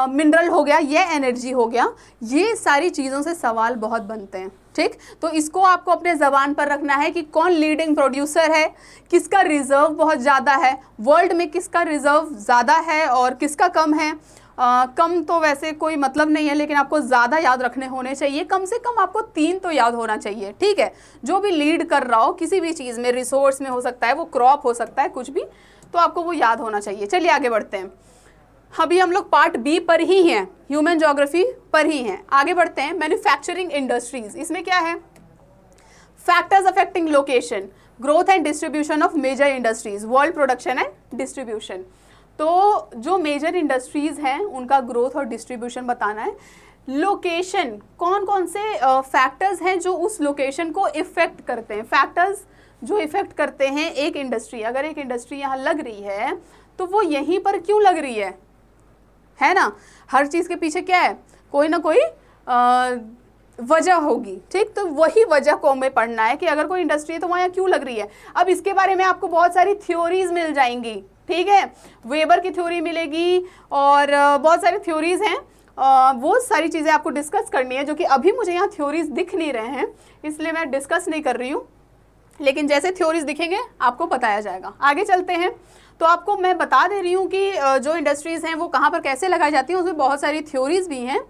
मिनरल हो गया, ये एनर्जी हो गया, ये सारी चीज़ों से सवाल बहुत बनते हैं, ठीक। तो इसको आपको अपने ज़बान पर रखना है कि कौन लीडिंग प्रोड्यूसर है, किसका रिजर्व बहुत ज़्यादा है, वर्ल्ड में किसका रिजर्व ज़्यादा है और किसका कम है। कम तो वैसे कोई मतलब नहीं है, लेकिन आपको ज़्यादा याद रखने होने चाहिए, कम से कम आपको 3 तो याद होना चाहिए, ठीक है। जो भी लीड कर रहा हो किसी भी चीज़ में, रिसोर्स में हो सकता है, वो क्रॉप हो सकता है, कुछ भी, तो आपको वो याद होना चाहिए। चलिए आगे बढ़ते हैं, अभी हम लोग पार्ट बी पर ही हैं, ह्यूमन ज्योग्राफी पर ही हैं। आगे बढ़ते हैं, मैन्युफैक्चरिंग इंडस्ट्रीज, इसमें क्या है, factors affecting location, growth and distribution of major industries, world production and distribution. तो जो मेजर इंडस्ट्रीज हैं उनका ग्रोथ और डिस्ट्रीब्यूशन बताना है। लोकेशन, कौन कौन से फैक्टर्स हैं जो उस लोकेशन को इफेक्ट करते हैं, फैक्टर्स जो इफेक्ट करते हैं एक इंडस्ट्री, अगर एक इंडस्ट्री यहाँ लग रही है तो वो यहीं पर क्यों लग रही है ना। हर चीज़ के पीछे क्या है, कोई ना कोई वजह होगी, ठीक। तो वही वजह को हमें पढ़ना है कि अगर कोई इंडस्ट्री है तो वहाँ क्यों लग रही है। अब इसके बारे में आपको बहुत सारी थ्योरीज मिल जाएंगी, ठीक है, वेबर की थ्योरी मिलेगी और बहुत सारी थ्योरीज हैं, वो सारी चीज़ें आपको डिस्कस करनी है, जो कि अभी मुझे यहाँ थ्योरीज दिख नहीं रहे हैं, इसलिए मैं डिस्कस नहीं कर रही हूँ, लेकिन जैसे थ्योरीज दिखेंगे आपको बताया जाएगा। आगे चलते हैं, तो आपको मैं बता दे रही हूँ कि जो इंडस्ट्रीज़ हैं वो कहाँ पर कैसे लगाई जाती हैं, उसमें बहुत सारी थ्योरीज भी हैं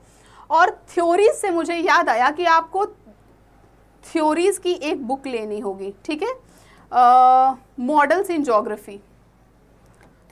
और थ्योरीज से मुझे याद आया कि आपको थ्योरीज की एक बुक लेनी होगी, ठीक है, models in geography,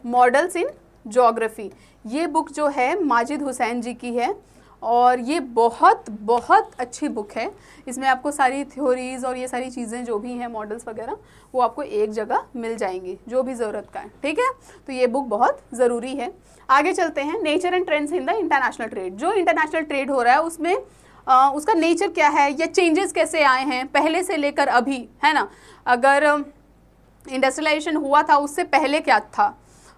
models in geography, ये बुक जो है माजिद हुसैन जी की है और ये बहुत बहुत अच्छी बुक है। इसमें आपको सारी थ्योरीज और ये सारी चीज़ें जो भी हैं मॉडल्स वगैरह वो आपको एक जगह मिल जाएंगी जो भी ज़रूरत का है, ठीक है। तो ये बुक बहुत ज़रूरी है। आगे चलते हैं, nature and trends in the international trade. जो इंटरनेशनल ट्रेड हो रहा है उसमें उसका नेचर क्या है या चेंजेस कैसे आए हैं पहले से लेकर अभी, है ना। अगर इंडस्ट्रियलाइजेशन हुआ था उससे पहले क्या था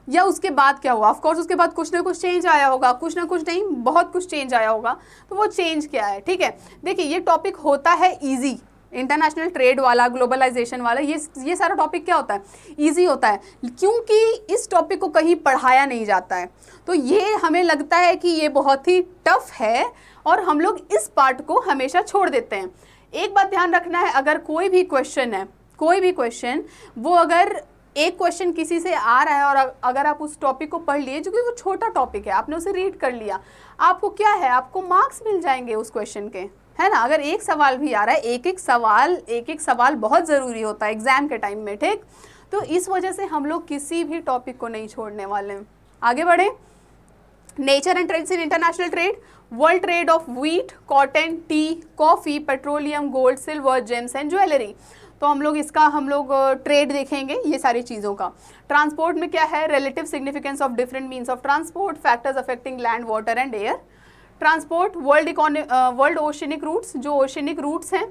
या उसके बाद क्या हुआ, ऑफ कोर्स उसके बाद कुछ ना कुछ चेंज आया होगा, कुछ ना कुछ नहीं बहुत कुछ चेंज आया होगा, तो वो चेंज क्या है, ठीक है। देखिए ये टॉपिक होता है इजी, इंटरनेशनल ट्रेड वाला, ग्लोबलाइजेशन वाला, ये सारा टॉपिक क्या होता है, इजी होता है, क्योंकि इस टॉपिक को कहीं पढ़ाया नहीं जाता है। तो ये हमें लगता है कि ये बहुत ही टफ है और हम लोग इस पार्ट को हमेशा छोड़ देते हैं। एक बात ध्यान रखना है, अगर कोई भी क्वेश्चन है, कोई भी क्वेश्चन, वो अगर एक क्वेश्चन किसी से आ रहा है और अगर आप उस टॉपिक को पढ़ लिए, क्योंकि वो छोटा टॉपिक है, आपने उसे रीड कर लिया, आपको क्या है, आपको मार्क्स मिल जाएंगे उस क्वेश्चन के, है ना। अगर एक सवाल भी आ रहा है, एक एक सवाल बहुत ज़रूरी होता है एग्जाम के टाइम में, ठीक। तो इस वजह से हम लोग किसी भी टॉपिक को नहीं छोड़ने वाले हैं। आगे बढ़े, nature and trades in international trade, world trade of wheat, cotton, tea, coffee, petroleum, gold, silver, gems and jewellery. तो हम लोग ट्रेड देखेंगे ये सारी चीज़ों का। ट्रांसपोर्ट में क्या है, relative significance of different means of transport, factors affecting land, water and air. Transport, world oceanic routes, जो ओशनिक रूट्स हैं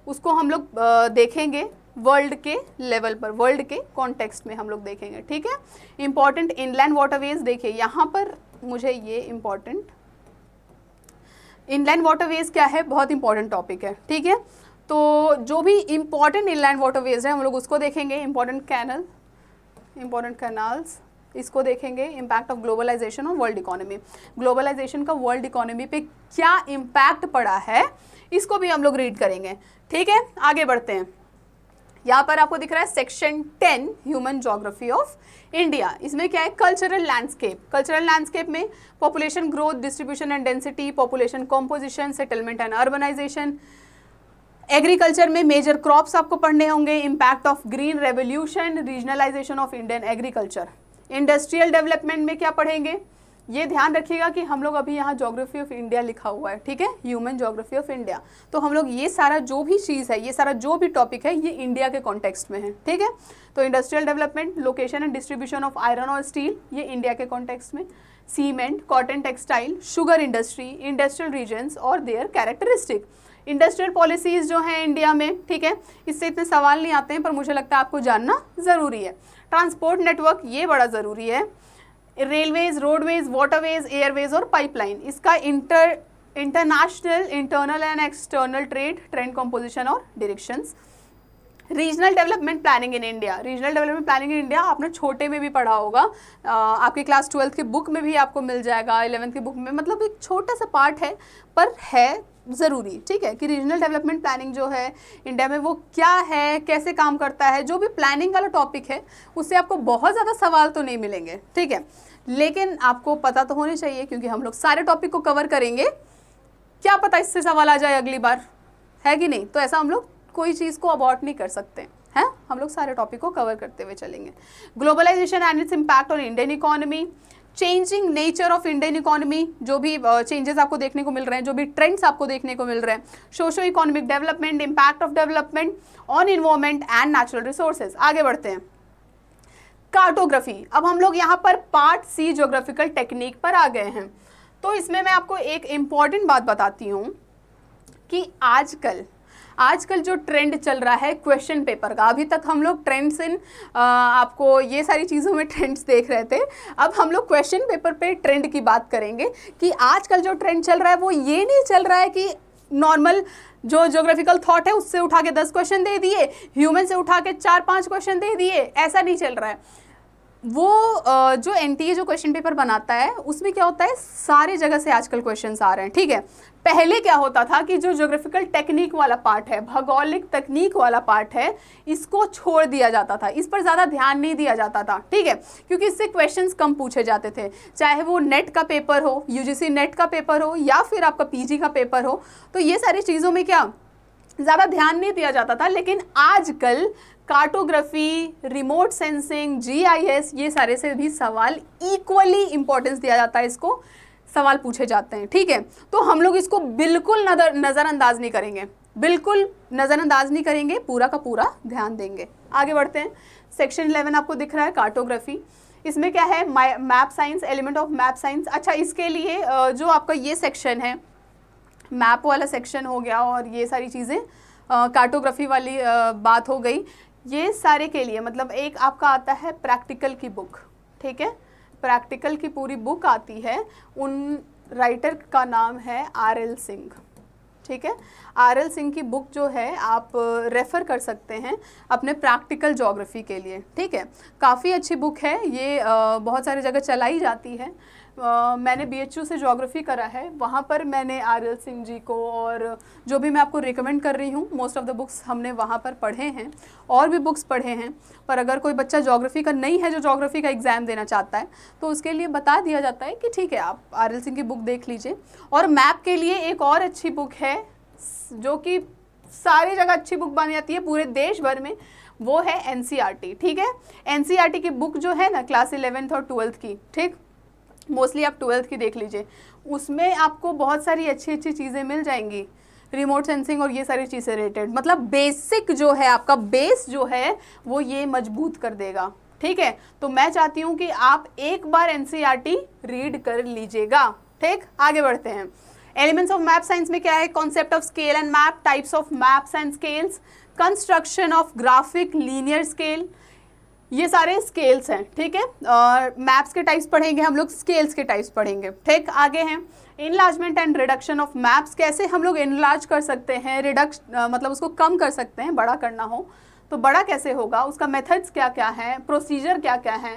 उसको हम लोग देखेंगे वर्ल्ड के लेवल पर, वर्ल्ड के कॉन्टेक्स्ट में हम लोग देखेंगे, ठीक है। इंपॉर्टेंट इनलैंड वाटरवेज, देखिए यहाँ पर मुझे ये इम्पॉर्टेंट इनलैंड वाटरवेज क्या है, बहुत इंपॉर्टेंट टॉपिक है, ठीक है। तो जो भी इम्पॉर्टेंट इनलैंड वाटरवेज है हम लोग उसको देखेंगे, इंपॉर्टेंट कैनाल्स इसको देखेंगे। Impact of globalisation on world economy, globalisation का वर्ल्ड इकोनॉमी पे क्या इम्पैक्ट पड़ा है इसको भी हम लोग रीड करेंगे, ठीक है। आगे बढ़ते हैं, यहाँ पर आपको दिख रहा है section 10 human geography of India. इसमें क्या है, कल्चरल लैंडस्केप। कल्चरल लैंडस्केप में population growth, distribution and density, population composition, settlement and urbanisation. Agriculture में मेजर क्रॉप्स आपको पढ़ने होंगे, impact of green revolution, regionalisation of Indian agriculture. Industrial development में क्या पढ़ेंगे, ये ध्यान रखिएगा कि हम लोग अभी यहाँ ज्योग्राफी ऑफ इंडिया लिखा हुआ है, ठीक है, ह्यूमन ज्योग्राफी ऑफ इंडिया। तो हम लोग ये सारा जो भी चीज़ है, ये सारा जो भी टॉपिक है, ये इंडिया के कॉन्टेक्स्ट में है, ठीक है। तो industrial development, location and distribution of iron और स्टील, ये इंडिया के कॉन्टेक्स्ट में। Cement, cotton, textile, sugar industry, industrial regions और देयर कैरेक्टरिस्टिक। इंडस्ट्रियल पॉलिसीज़ जो हैं इंडिया में, ठीक है, इससे इतने सवाल नहीं आते हैं पर मुझे लगता है आपको जानना ज़रूरी है। ट्रांसपोर्ट नेटवर्क, ये बड़ा ज़रूरी है। रेलवेज, रोडवेज, वाटरवेज, एयरवेज और पाइपलाइन, इसका international, internal and external trend composition और directions. Regional development planning in India, regional development planning in India आपने छोटे में भी पढ़ा होगा, आपके क्लास 12th की बुक में भी आपको मिल जाएगा, 11th की बुक में, मतलब एक छोटा सा पार्ट है पर है ज़रूरी, ठीक है, कि रीजनल डेवलपमेंट प्लानिंग जो है इंडिया में वो क्या है, कैसे काम करता है। जो भी प्लानिंग वाला टॉपिक है उससे आपको बहुत ज़्यादा सवाल तो नहीं मिलेंगे, ठीक है, लेकिन आपको पता तो होनी चाहिए क्योंकि हम लोग सारे टॉपिक को कवर करेंगे, क्या पता इससे सवाल आ जाए अगली बार, है कि नहीं। तो ऐसा हम लोग कोई चीज़ को अबॉर्ट नहीं कर सकते हैं, हम लोग सारे टॉपिक को कवर करते हुए चलेंगे। Globalisation and its impact on Indian economy, changing nature of Indian economy, जो भी चेंजेस आपको देखने को मिल रहे हैं, जो भी ट्रेंड्स आपको देखने को मिल रहे हैं। Socio economic development, impact of development on environment and natural resources. आगे बढ़ते हैं, कार्टोग्राफी। अब हम लोग यहाँ पर पार्ट सी ज्योग्राफिकल टेक्निक पर आ गए हैं। तो इसमें मैं आपको एक इम्पॉर्टेंट बात बताती हूँ कि आजकल जो ट्रेंड चल रहा है क्वेश्चन पेपर का, अभी तक हम लोग ट्रेंड्स इन आपको ये सारी चीज़ों में ट्रेंड्स देख रहे थे, अब हम लोग क्वेश्चन पेपर पे ट्रेंड की बात करेंगे कि आजकल जो ट्रेंड चल रहा है वो ये नहीं चल रहा है कि नॉर्मल जो ज्योग्राफिकल थॉट है उससे उठा के 10 क्वेश्चन दे दिए, ह्यूमन से उठा के 4-5 क्वेश्चन दे दिए, ऐसा नहीं चल रहा है। वो जो एनटीए जो क्वेश्चन पेपर बनाता है उसमें क्या होता है, सारी जगह से आजकल क्वेश्चंस आ रहे हैं, ठीक है। पहले क्या होता था कि जो ज्योग्राफिकल टेक्निक वाला पार्ट है, भौगोलिक तकनीक वाला पार्ट है, इसको छोड़ दिया जाता था, इस पर ज़्यादा ध्यान नहीं दिया जाता था, ठीक है, क्योंकि इससे क्वेश्चंस कम पूछे जाते थे। चाहे वो नेट का पेपर हो, यूजीसी नेट का पेपर हो, या फिर आपका पीजी का पेपर हो, तो ये सारी चीज़ों में क्या ज़्यादा ध्यान नहीं दिया जाता था। लेकिन आजकल कार्टोग्राफी, रिमोट सेंसिंग, जीआईएस, ये सारे से भी सवाल इक्वली इंपॉर्टेंस दिया जाता है, इसको सवाल पूछे जाते हैं, ठीक है। तो हम लोग इसको बिल्कुल नज़रअंदाज नहीं करेंगे, बिल्कुल नज़रअंदाज नहीं करेंगे, पूरा का पूरा ध्यान देंगे। आगे बढ़ते हैं। सेक्शन 11 आपको दिख रहा है, कार्टोग्राफी। इसमें क्या है, map science, element of map science. अच्छा, इसके लिए जो आपका ये सेक्शन है, मैप वाला सेक्शन हो गया, और ये सारी चीज़ें कार्टोग्राफी वाली बात हो गई। ये सारे के लिए मतलब एक आपका आता है प्रैक्टिकल की बुक, ठीक है, प्रैक्टिकल की पूरी बुक आती है, उन राइटर का नाम है आर.एल. सिंह, ठीक है। आर.एल. सिंह की बुक जो है आप रेफ़र कर सकते हैं अपने प्रैक्टिकल ज्योग्राफी के लिए, ठीक है। काफ़ी अच्छी बुक है ये, बहुत सारी जगह चलाई जाती है। मैंने बीएचयू से ज्योग्राफी करा है, वहाँ पर मैंने आर.एल. सिंह जी को, और जो भी मैं आपको रिकमेंड कर रही हूँ, मोस्ट ऑफ द बुक्स हमने वहाँ पर पढ़े हैं, और भी बुक्स पढ़े हैं। पर अगर कोई बच्चा ज्योग्राफी का नहीं है, जो ज्योग्राफी का एग्ज़ाम देना चाहता है, तो उसके लिए बता दिया जाता है कि ठीक है, आप आर.एल. सिंह की बुक देख लीजिए। और मैप के लिए एक और अच्छी बुक है, जो कि सारी जगह अच्छी बुक बनी जाती है पूरे देश भर में, वो है एनसीईआरटी, ठीक है। एनसीईआरटी की बुक जो है ना, क्लास 11th और 12th की, ठीक, मोस्टली आप 12th की देख लीजिए, उसमें आपको बहुत सारी अच्छी अच्छी चीज़ें मिल जाएंगी, रिमोट सेंसिंग और ये सारी चीज़ें रिलेटेड। मतलब बेसिक जो है आपका, बेस जो है वो ये मजबूत कर देगा, ठीक है। तो मैं चाहती हूँ कि आप एक बार एनसीईआरटी रीड कर लीजिएगा, ठीक। आगे बढ़ते हैं। एलिमेंट्स ऑफ मैप साइंस में क्या है, concept of scale and map, types of maps and scales, construction of graphic linear scale, ये सारे स्केल्स हैं, ठीक है। और मैप्स के टाइप्स पढ़ेंगे हम लोग, स्केल्स के टाइप्स पढ़ेंगे, ठीक। आगे हैं enlargement and reduction of maps, कैसे हम लोग इनलार्ज कर सकते हैं, मतलब उसको कम कर सकते हैं, बड़ा करना हो तो बड़ा कैसे होगा, उसका मेथड्स क्या क्या है, प्रोसीजर क्या क्या है,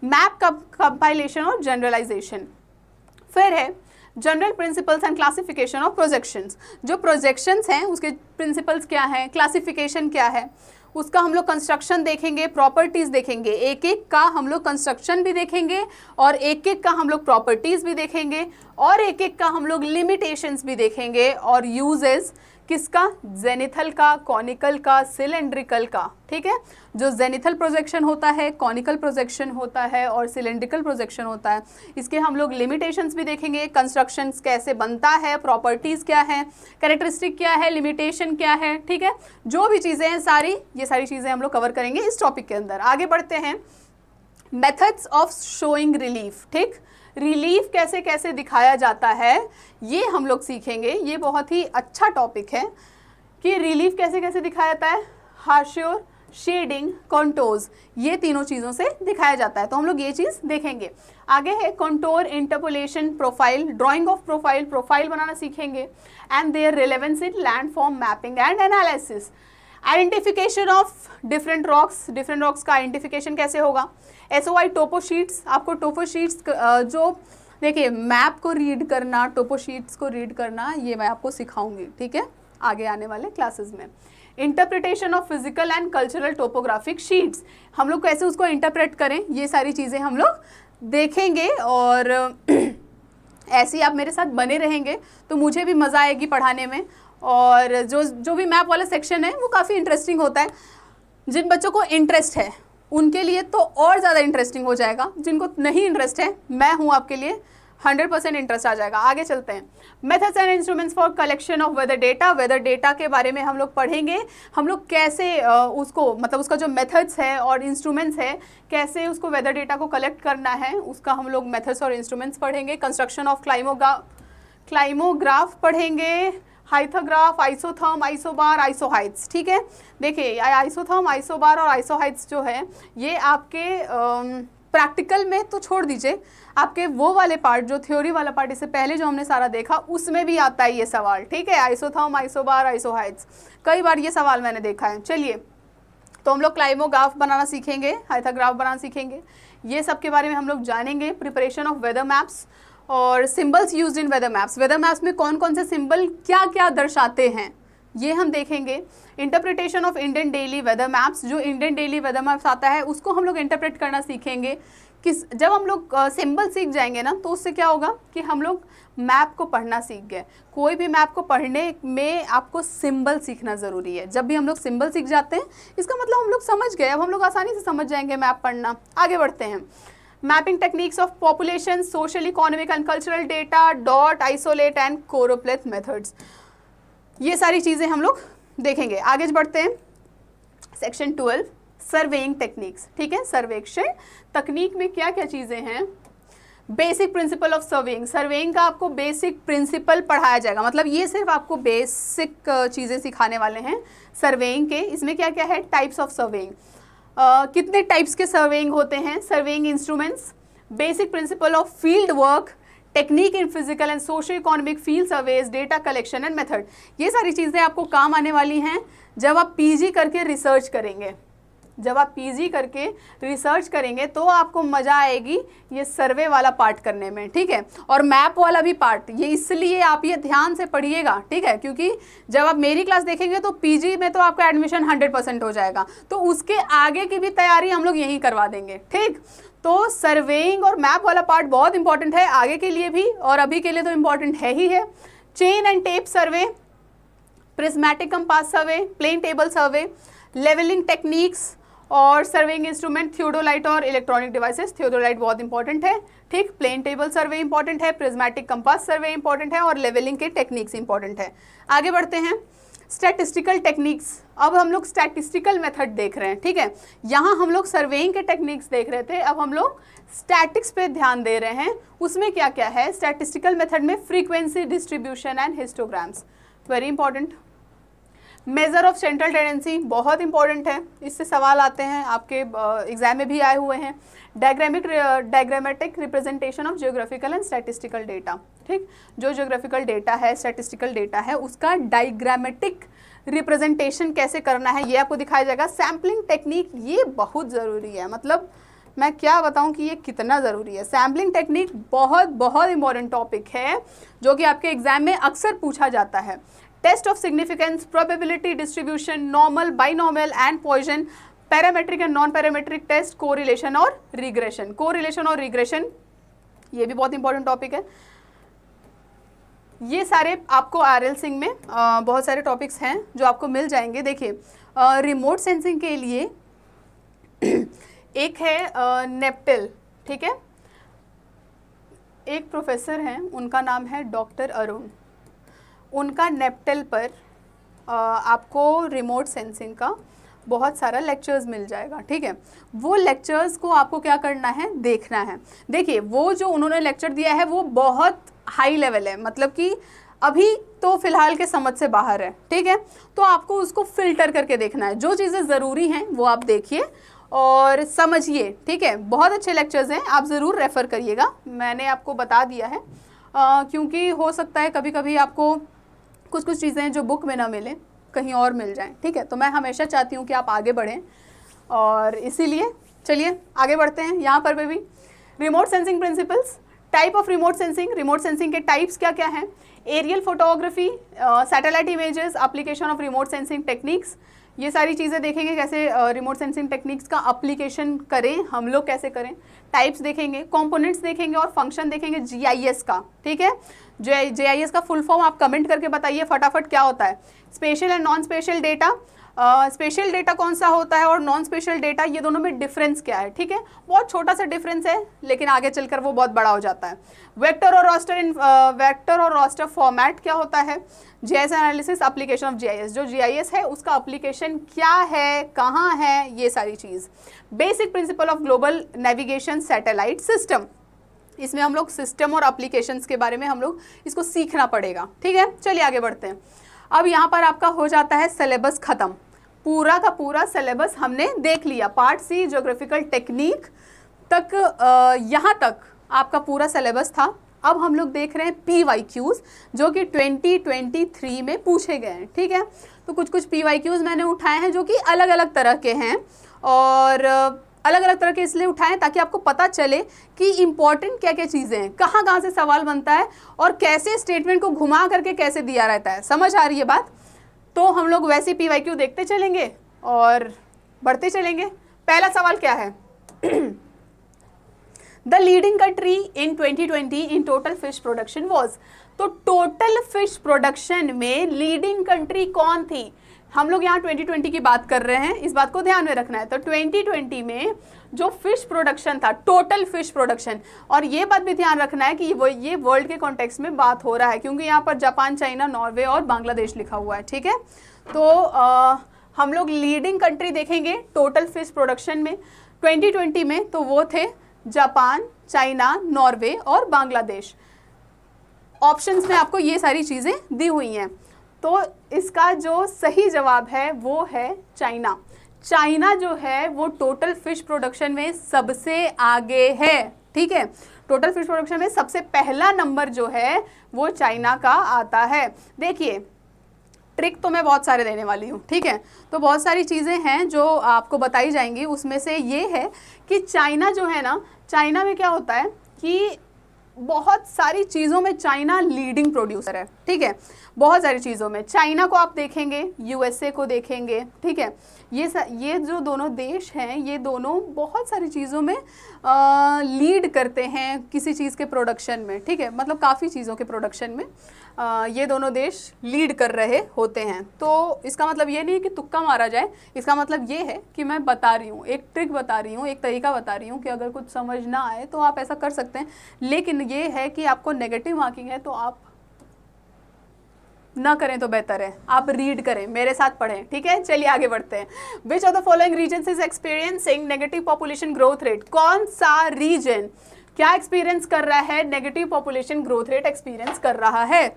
मैप कंपाइलेशन और जनरलाइजेशन। फिर है general principles and classification of projections, जो प्रोजेक्शंस हैं उसके प्रिंसिपल्स क्या हैं, क्लासिफिकेशन क्या है, उसका हम लोग कंस्ट्रक्शन देखेंगे, प्रॉपर्टीज़ देखेंगे, एक एक का हम लोग कंस्ट्रक्शन भी देखेंगे, और एक एक का हम लोग प्रॉपर्टीज़ भी देखेंगे, और एक एक का हम लोग लिमिटेशंस भी देखेंगे, और यूजेस किसका, जेनिथल का, कॉनिकल का, सिलेंड्रिकल का, ठीक है। जो जेनिथल प्रोजेक्शन होता है, कॉनिकल प्रोजेक्शन होता है, और सिलेंड्रिकल प्रोजेक्शन होता है, इसके हम लोग लिमिटेशंस भी देखेंगे, कंस्ट्रक्शंस कैसे बनता है, प्रॉपर्टीज़ क्या है, कैरेक्टरिस्टिक क्या है, लिमिटेशन क्या है, ठीक है। जो भी चीज़ें हैं सारी, ये सारी चीज़ें हम लोग कवर करेंगे इस टॉपिक के अंदर। आगे बढ़ते हैं। मेथड्स ऑफ शोइंग रिलीफ, ठीक, रिलीफ कैसे कैसे दिखाया जाता है ये हम लोग सीखेंगे। ये बहुत ही अच्छा टॉपिक है कि रिलीफ कैसे कैसे दिखाया जाता है, हार्श्योर, शेडिंग, कॉन्टोर्स, ये तीनों चीज़ों से दिखाया जाता है, तो हम लोग ये चीज़ देखेंगे। आगे है contour, interpolation, profile, drawing of profile, profile बनाना सीखेंगे, and their relevance in landform mapping and analysis. Identification of different rocks का आइडेंटिफिकेशन कैसे होगा, SOI टोपो शीट्स, आपको टोपो शीट्स जो देखिए मैप को रीड करना, टोपो शीट्स को रीड करना, ये मैं आपको सिखाऊंगी, ठीक है, आगे आने वाले क्लासेस में। Interpretation of physical and cultural topographic sheets, हम लोग कैसे उसको इंटरप्रेट करें, ये सारी चीज़ें हम लोग देखेंगे, और ऐसे ही आप मेरे साथ बने रहेंगे तो मुझे भी मज़ा आएगी पढ़ाने में। और जो भी मैप वाला सेक्शन है वो काफ़ी इंटरेस्टिंग होता है, जिन बच्चों को इंटरेस्ट है उनके लिए तो और ज़्यादा इंटरेस्टिंग हो जाएगा, जिनको नहीं इंटरेस्ट है मैं हूँ आपके लिए, 100% इंटरेस्ट आ जाएगा। आगे चलते हैं। Methods and instruments for collection of weather data, weather data के बारे में हम लोग पढ़ेंगे, हम लोग कैसे उसको मतलब उसका जो मेथड्स है और इंस्ट्रूमेंट्स है, कैसे उसको वेदर डेटा को कलेक्ट करना है, उसका हम लोग मेथड्स और इंस्ट्रूमेंट्स पढ़ेंगे। कंस्ट्रक्शन ऑफ क्लाइमोग्राफ पढ़ेंगे, हाइथोग्राफ, आइसोथर्म, आइसोबार, आइसोहाइट्स, ठीक है। देखिए आइसोथर्म, आइसोबार और आइसोहाइट्स जो है ये आपके प्रैक्टिकल में तो छोड़ दीजिए, आपके वो वाले पार्ट जो थ्योरी वाला पार्ट इससे पहले जो हमने सारा देखा उसमें भी आता है ये सवाल, ठीक है। आइसोथर्म, आइसोबार, आइसोहाइट्स, कई बार ये सवाल मैंने देखा है। चलिए, तो हम लोग क्लाइमोग्राफ बनाना सीखेंगे, हाइथोग्राफ बनाना सीखेंगे। ये सब के बारे में हम लोग जानेंगे। प्रिपरेशन ऑफ वेदर मैप्स और symbols used in weather maps, weather maps में कौन कौन से सिंबल क्या क्या दर्शाते हैं ये हम देखेंगे। Interpretation of Indian daily weather maps, जो इंडियन डेली वेदर मैप्स आता है उसको हम लोग इंटरप्रेट करना सीखेंगे। जब हम लोग सिंबल सीख जाएंगे ना तो उससे क्या होगा कि हम लोग मैप को पढ़ना सीख गए। कोई भी मैप को पढ़ने में आपको सिंबल सीखना ज़रूरी है। जब भी हम लोग सिंबल सीख जाते हैं इसका मतलब हम लोग समझ गए, अब हम लोग आसानी से समझ जाएंगे मैप पढ़ना। आगे बढ़ते हैं। Mapping techniques of population, social, economic and cultural data, dot, isopleth and choropleth methods, ये सारी चीज़ें हम लोग देखेंगे। आगे बढ़ते हैं। सेक्शन 12 सर्वेइंग टेक्निक्स, ठीक है। सर्वेक्षण तकनीक में क्या क्या चीज़ें हैं। Basic principle of surveying, surveying का आपको बेसिक प्रिंसिपल पढ़ाया जाएगा, मतलब ये सिर्फ आपको बेसिक चीज़ें सिखाने वाले हैं सर्वेइंग के। इसमें क्या क्या है, टाइप्स ऑफ सर्वेइंग, कितने टाइप्स के सर्वेइंग होते हैं, surveying instruments, basic principle of field work, technique in physical and social economic field surveys, data collection and method. ये सारी चीज़ें आपको काम आने वाली हैं जब आप पीजी करके रिसर्च करेंगे। जब आप पीजी करके रिसर्च करेंगे तो आपको मज़ा आएगी ये सर्वे वाला पार्ट करने में, ठीक है। और मैप वाला भी पार्ट, ये इसलिए आप ये ध्यान से पढ़िएगा, ठीक है, क्योंकि जब आप मेरी क्लास देखेंगे तो पीजी में तो आपका एडमिशन 100% हो जाएगा, तो उसके आगे की भी तैयारी हम लोग यहीं करवा देंगे, ठीक। तो सर्वेइंग और मैप वाला पार्ट बहुत इंपॉर्टेंट है आगे के लिए भी, और अभी के लिए तो इम्पॉर्टेंट है ही है। Chain and tape survey, prismatic compass survey, plane table survey, levelling techniques और सर्वेइंग इंस्ट्रूमेंट, थियोडोलाइट और इलेक्ट्रॉनिक डिवाइसेस। थियोडोलाइट बहुत इंपॉर्टेंट है, ठीक। प्लेन टेबल सर्वे इंपॉर्टेंट है, प्रिज्मेटिक कंपास सर्वे इंपॉर्टेंट है और लेवलिंग के टेक्निक्स इंपॉर्टेंट है। आगे बढ़ते हैं। स्टैटिस्टिकल टेक्निक्स, अब हम लोग स्टैटिस्टिकल मेथड देख रहे हैं, ठीक है। यहाँ हम लोग सर्वेइंग के टेक्निक्स देख रहे थे, अब हम लोग स्टैटिक्स पे ध्यान दे रहे हैं। उसमें क्या क्या है स्टैटिस्टिकल मेथड में, frequency distribution and histograms, very important. Measure of central tendency बहुत इंपॉर्टेंट है, इससे सवाल आते हैं आपके एग्जाम में भी आए हुए हैं। Diagrammatic representation of geographical and statistical data, ठीक। जो जियोग्राफिकल डेटा है, स्टैटिस्टिकल डेटा है, उसका डायग्रामेटिक रिप्रेजेंटेशन कैसे करना है ये आपको दिखाया जाएगा। सैम्पलिंग टेक्निक, ये बहुत ज़रूरी है, मतलब मैं क्या बताऊं कि ये कितना ज़रूरी है। सैम्पलिंग टेक्निक बहुत बहुत इंपॉर्टेंट टॉपिक है जो कि आपके एग्जाम में अक्सर पूछा जाता है। Test of significance, probability distribution, normal, binomial and Poisson, parametric and non parametric test, correlation और रिग्रेशन। कोरिलेशन और रिग्रेशन ये भी बहुत इंपॉर्टेंट टॉपिक है। ये सारे आपको आरएल सिंह में बहुत सारे टॉपिक्स हैं जो आपको मिल जाएंगे। देखिए रिमोट सेंसिंग के लिए एक है नेप्टेल, ठीक है। एक प्रोफेसर हैं, उनका नाम है डॉक्टर अरुण, उनका नेप्टेल पर आपको रिमोट सेंसिंग का बहुत सारा लेक्चर्स मिल जाएगा, ठीक है। वो लेक्चर्स को आपको क्या करना है, देखना है। देखिए वो जो उन्होंने लेक्चर दिया है वो बहुत हाई लेवल है, मतलब कि अभी तो फिलहाल के समझ से बाहर है, ठीक है। तो आपको उसको फिल्टर करके देखना है, जो चीज़ें ज़रूरी हैं वो आप देखिए और समझिए, ठीक है। बहुत अच्छे लेक्चर्स हैं, आप ज़रूर रेफ़र करिएगा, मैंने आपको बता दिया है क्योंकि हो सकता है कभी कभी आपको कुछ कुछ चीज़ें जो बुक में ना मिलें कहीं और मिल जाएं, ठीक है। तो मैं हमेशा चाहती हूँ कि आप आगे बढ़ें और इसीलिए चलिए आगे बढ़ते हैं। यहाँ पर भी remote sensing principles, type of remote sensing, remote sensing के टाइप्स क्या क्या हैं, aerial photography, satellite images, application of remote sensing techniques, ये सारी चीज़ें देखेंगे कैसे रिमोट सेंसिंग टेक्निक्स का एप्लीकेशन करें, हम लोग कैसे करें, टाइप्स देखेंगे, कंपोनेंट्स देखेंगे और फंक्शन देखेंगे जीआईएस का, ठीक है। जीआईएस का फुल फॉर्म आप कमेंट करके बताइए फटाफट क्या होता है। Special and non special data, special data कौन सा होता है और नॉन स्पेशल डेटा, ये दोनों में डिफरेंस क्या है, ठीक है। बहुत छोटा सा डिफरेंस है लेकिन आगे चलकर वो बहुत बड़ा हो जाता है। वेक्टर और रास्टर फॉर्मेट क्या होता है, GIS analysis, application of GIS, जो जीआईएस है उसका एप्लीकेशन क्या है, कहाँ है, ये सारी चीज़। Basic principle of global navigation satellite system, इसमें हम लोग सिस्टम और एप्लीकेशंस के बारे में हम लोग इसको सीखना पड़ेगा, ठीक है। चलिए आगे बढ़ते हैं। अब यहाँ पर आपका हो जाता है सिलेबस ख़त्म, पूरा का पूरा सिलेबस हमने देख लिया। पार्ट सी ज्योग्राफिकल टेक्निक तक, यहाँ तक आपका पूरा सिलेबस था। अब हम लोग देख रहे हैं PYQs जो कि 2023 में पूछे गए हैं, ठीक है। तो कुछ कुछ PYQs मैंने उठाए हैं जो कि अलग अलग तरह के हैं और अलग अलग तरह के इसलिए उठाएं ताकि आपको पता चले कि इंपॉर्टेंट क्या क्या चीज़ें हैं, कहाँ कहाँ से सवाल बनता है और कैसे स्टेटमेंट को घुमा करके कैसे दिया रहता है। समझ आ रही है बात? तो हम लोग वैसे PYQ देखते चलेंगे और बढ़ते चलेंगे। पहला सवाल क्या है? The leading country in 2020 in total fish production was. तो टोटल फिश प्रोडक्शन में लीडिंग कंट्री कौन थी? हम लोग यहाँ 2020 की बात कर रहे हैं, इस बात को ध्यान में रखना है। तो 2020 में जो फिश प्रोडक्शन था, टोटल फिश प्रोडक्शन, और ये बात भी ध्यान रखना है कि ये वर्ल्ड के कॉन्टेक्स्ट में बात हो रहा है, क्योंकि यहाँ पर जापान, चाइना, नॉर्वे और बांग्लादेश लिखा हुआ है, ठीक है। तो हम लोग लीडिंग कंट्री देखेंगे टोटल फिश प्रोडक्शन में 2020 में, तो वो थे जापान, चाइना, नॉर्वे और बांग्लादेश। ऑप्शंस में आपको ये सारी चीज़ें दी हुई हैं। तो इसका जो सही जवाब है वो है चाइना। चाइना जो है वो टोटल फिश प्रोडक्शन में सबसे आगे है, ठीक है। टोटल फिश प्रोडक्शन में सबसे पहला नंबर जो है वो चाइना का आता है। देखिए, ट्रिक तो मैं बहुत सारे देने वाली हूँ, ठीक है। तो बहुत सारी चीज़ें हैं जो आपको बताई जाएंगी, उसमें से ये है कि चाइना जो है ना, चाइना में क्या होता है कि बहुत सारी चीज़ों में चाइना लीडिंग प्रोड्यूसर है, ठीक है। बहुत सारी चीज़ों में चाइना को आप देखेंगे, USA को देखेंगे, ठीक है। ये जो दोनों देश हैं, ये दोनों बहुत सारी चीज़ों में लीड करते हैं किसी चीज़ के प्रोडक्शन में, ठीक है। मतलब काफ़ी चीज़ों के प्रोडक्शन में ये दोनों देश लीड कर रहे होते हैं। तो इसका मतलब ये नहीं है कि तुक्का मारा जाए, इसका मतलब ये है कि मैं बता रही हूँ, एक ट्रिक बता रही हूँ, एक तरीका बता रही हूँ कि अगर कुछ समझ ना आए तो आप ऐसा कर सकते हैं। लेकिन ये है कि आपको नेगेटिव मार्किंग है तो आप ना करें तो बेहतर है, आप रीड करें, मेरे साथ पढ़ें, ठीक है। चलिए आगे बढ़ते हैं। Which of the following region is experiencing negative population growth rate? कौन सा रीजन क्या एक्सपीरियंस कर रहा है? Negative population growth rate experience कर रहा है।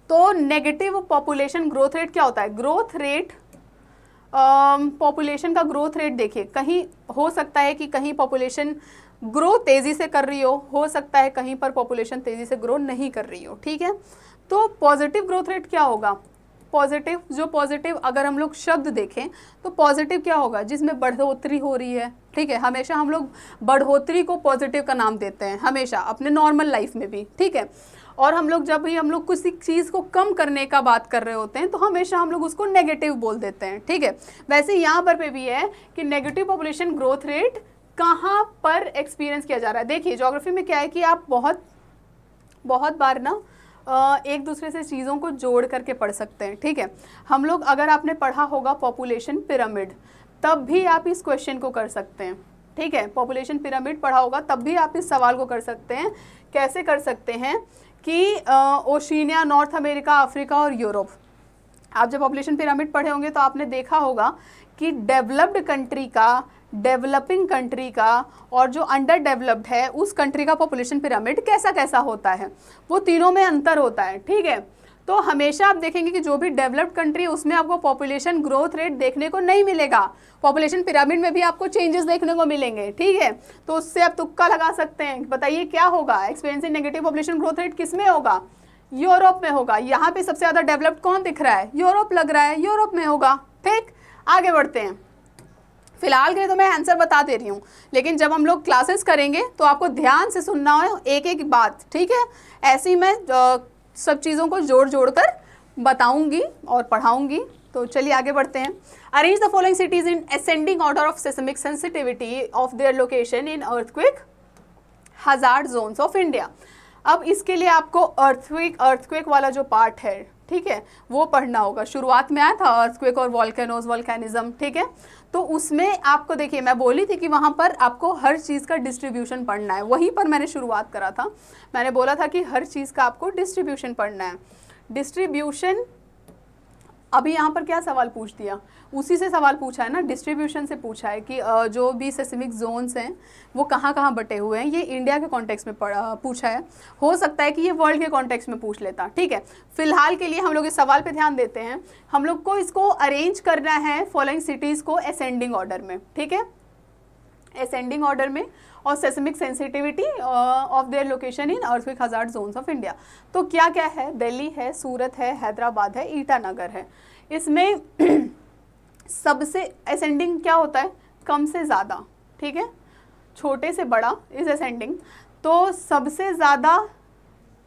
तो नेगेटिव पॉपुलेशन ग्रोथ रेट क्या होता है? ग्रोथ रेट, पॉपुलेशन का ग्रोथ रेट देखिए, कहीं हो सकता है कि कहीं पॉपुलेशन ग्रो तेज़ी से कर रही हो सकता है कहीं पर पॉपुलेशन तेज़ी से ग्रो नहीं कर रही हो, ठीक है। तो पॉजिटिव ग्रोथ रेट क्या होगा? पॉजिटिव, जो पॉजिटिव अगर हम लोग शब्द देखें तो पॉजिटिव क्या होगा? जिसमें बढ़ोतरी हो रही है, ठीक है। हमेशा हम लोग बढ़ोतरी को पॉजिटिव का नाम देते हैं, हमेशा अपने नॉर्मल लाइफ में भी, ठीक है। और हम लोग जब भी हम लोग किसी चीज़ को कम करने का बात कर रहे होते हैं तो हमेशा हम लोग उसको नेगेटिव बोल देते हैं, ठीक है। वैसे यहाँ पर पे भी है कि नेगेटिव पॉपुलेशन ग्रोथ रेट कहाँ पर एक्सपीरियंस किया जा रहा है। देखिए, ज्योग्राफी में क्या है कि आप बहुत बार ना एक दूसरे से चीज़ों को जोड़ करके पढ़ सकते हैं, ठीक है। हम लोग, अगर आपने पढ़ा होगा पॉपुलेशन पिरामिड, तब भी आप इस क्वेश्चन को कर सकते हैं, ठीक है। पॉपुलेशन पिरामिड पढ़ा होगा तब भी आप इस सवाल को कर सकते हैं। कैसे कर सकते हैं कि ओशिनिया, नॉर्थ अमेरिका, अफ्रीका और यूरोप, आप जब पॉपुलेशन पिरामिड पढ़े होंगे तो आपने देखा होगा कि डेवलप्ड कंट्री का, डेवलपिंग कंट्री का और जो अंडर डेवलप्ड है उस कंट्री का पॉपुलेशन पिरामिड कैसा कैसा होता है, वो तीनों में अंतर होता है, ठीक है। तो हमेशा आप देखेंगे कि जो भी डेवलप्ड कंट्री, उसमें आपको पॉपुलेशन ग्रोथ रेट देखने को नहीं मिलेगा, पॉपुलेशन पिरामिड में भी आपको चेंजेस देखने को मिलेंगे, ठीक है। तो उससे आप तुक्का लगा सकते हैं, बताइए क्या होगा? Experiencing negative population growth rate किस में होगा? यूरोप में होगा। यहाँ पे सबसे ज़्यादा डेवलप्ड कौन दिख रहा है? यूरोप लग रहा है, यूरोप में होगा, ठीक। आगे बढ़ते हैं। फिलहाल के लिए तो मैं आंसर बता दे रही हूँ, लेकिन जब हम लोग क्लासेस करेंगे तो आपको ध्यान से सुनना हो एक एक बात, ठीक है। ऐसे ही मैं सब चीज़ों को जोड़ कर बताऊंगी और पढ़ाऊंगी। तो चलिए आगे बढ़ते हैं। Arrange the following cities in ascending order of seismic sensitivity of their location in earthquake hazard zones of India. अब इसके लिए आपको अर्थक्वेक वाला जो पार्ट है, ठीक है, वो पढ़ना होगा। शुरुआत में आया था अर्थक्वेक और वॉल्केनिज्म, ठीक है। तो उसमें आपको देखिए, मैं बोली थी कि वहाँ पर आपको हर चीज़ का डिस्ट्रीब्यूशन पढ़ना है, वहीं पर मैंने शुरुआत करा था। मैंने बोला था कि हर चीज़ का आपको डिस्ट्रीब्यूशन पढ़ना है। डिस्ट्रीब्यूशन, अभी यहाँ पर क्या सवाल पूछ दिया? उसी से सवाल पूछा है ना, डिस्ट्रीब्यूशन से पूछा है कि जो भी सेस्मिक जोन्स हैं वो कहाँ कहाँ बटे हुए हैं। ये इंडिया के कॉन्टेक्स्ट में पूछा है, हो सकता है कि ये वर्ल्ड के कॉन्टेक्स्ट में पूछ लेता, ठीक है। फिलहाल के लिए हम लोग इस सवाल पे ध्यान देते हैं। हम लोग को इसको अरेंज करना है फॉलोइंग सिटीज़ को असेंडिंग ऑर्डर में, ठीक है, असेंडिंग ऑर्डर में, और seismic sensitivity of their location in earthquake hazard zones of India. तो क्या क्या है? दिल्ली है, सूरत है, हैदराबाद है, ईटानगर है। इसमें सबसे असेंडिंग क्या होता है? कम से ज़्यादा, ठीक है, छोटे से बड़ा इज असेंडिंग, तो सबसे ज़्यादा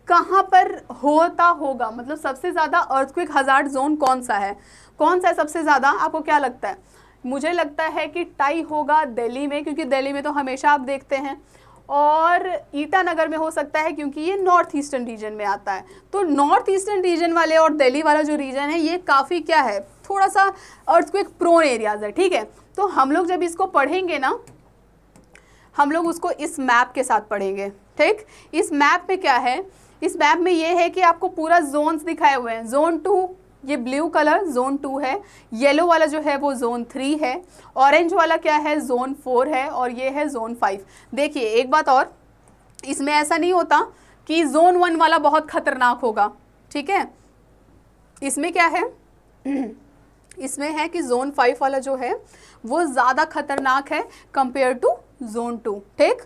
कहाँ पर होता होगा, मतलब सबसे ज़्यादा अर्थक्वेक हज़ार्ड जोन कौन सा है, कौन सा है सबसे ज़्यादा, आपको क्या लगता है? मुझे लगता है कि टाई होगा दिल्ली में, क्योंकि दिल्ली में तो हमेशा आप देखते हैं, और ईटानगर में हो सकता है क्योंकि ये नॉर्थ ईस्टर्न रीजन में आता है। तो नॉर्थ ईस्टर्न रीजन वाले और दिल्ली वाला जो रीजन है ये काफ़ी क्या है, थोड़ा सा अर्थक्वेक प्रोन एरियाज है, ठीक है। तो हम लोग जब इसको पढ़ेंगे ना, हम लोग उसको इस मैप के साथ पढ़ेंगे, ठीक। इस मैप में क्या है, इस मैप में ये है कि आपको पूरा जोन्स दिखाए हुए हैं। जोन 2, ये ब्लू कलर जोन 2 है, येलो वाला जो है वो जोन 3 है, ऑरेंज वाला क्या है जोन 4 है, और ये है जोन 5। देखिए एक बात और, इसमें ऐसा नहीं होता कि जोन 1 वाला बहुत खतरनाक होगा, ठीक है। इसमें क्या है इसमें है कि जोन 5 वाला जो है वो ज़्यादा खतरनाक है कंपेयर टू जोन 2, ठीक।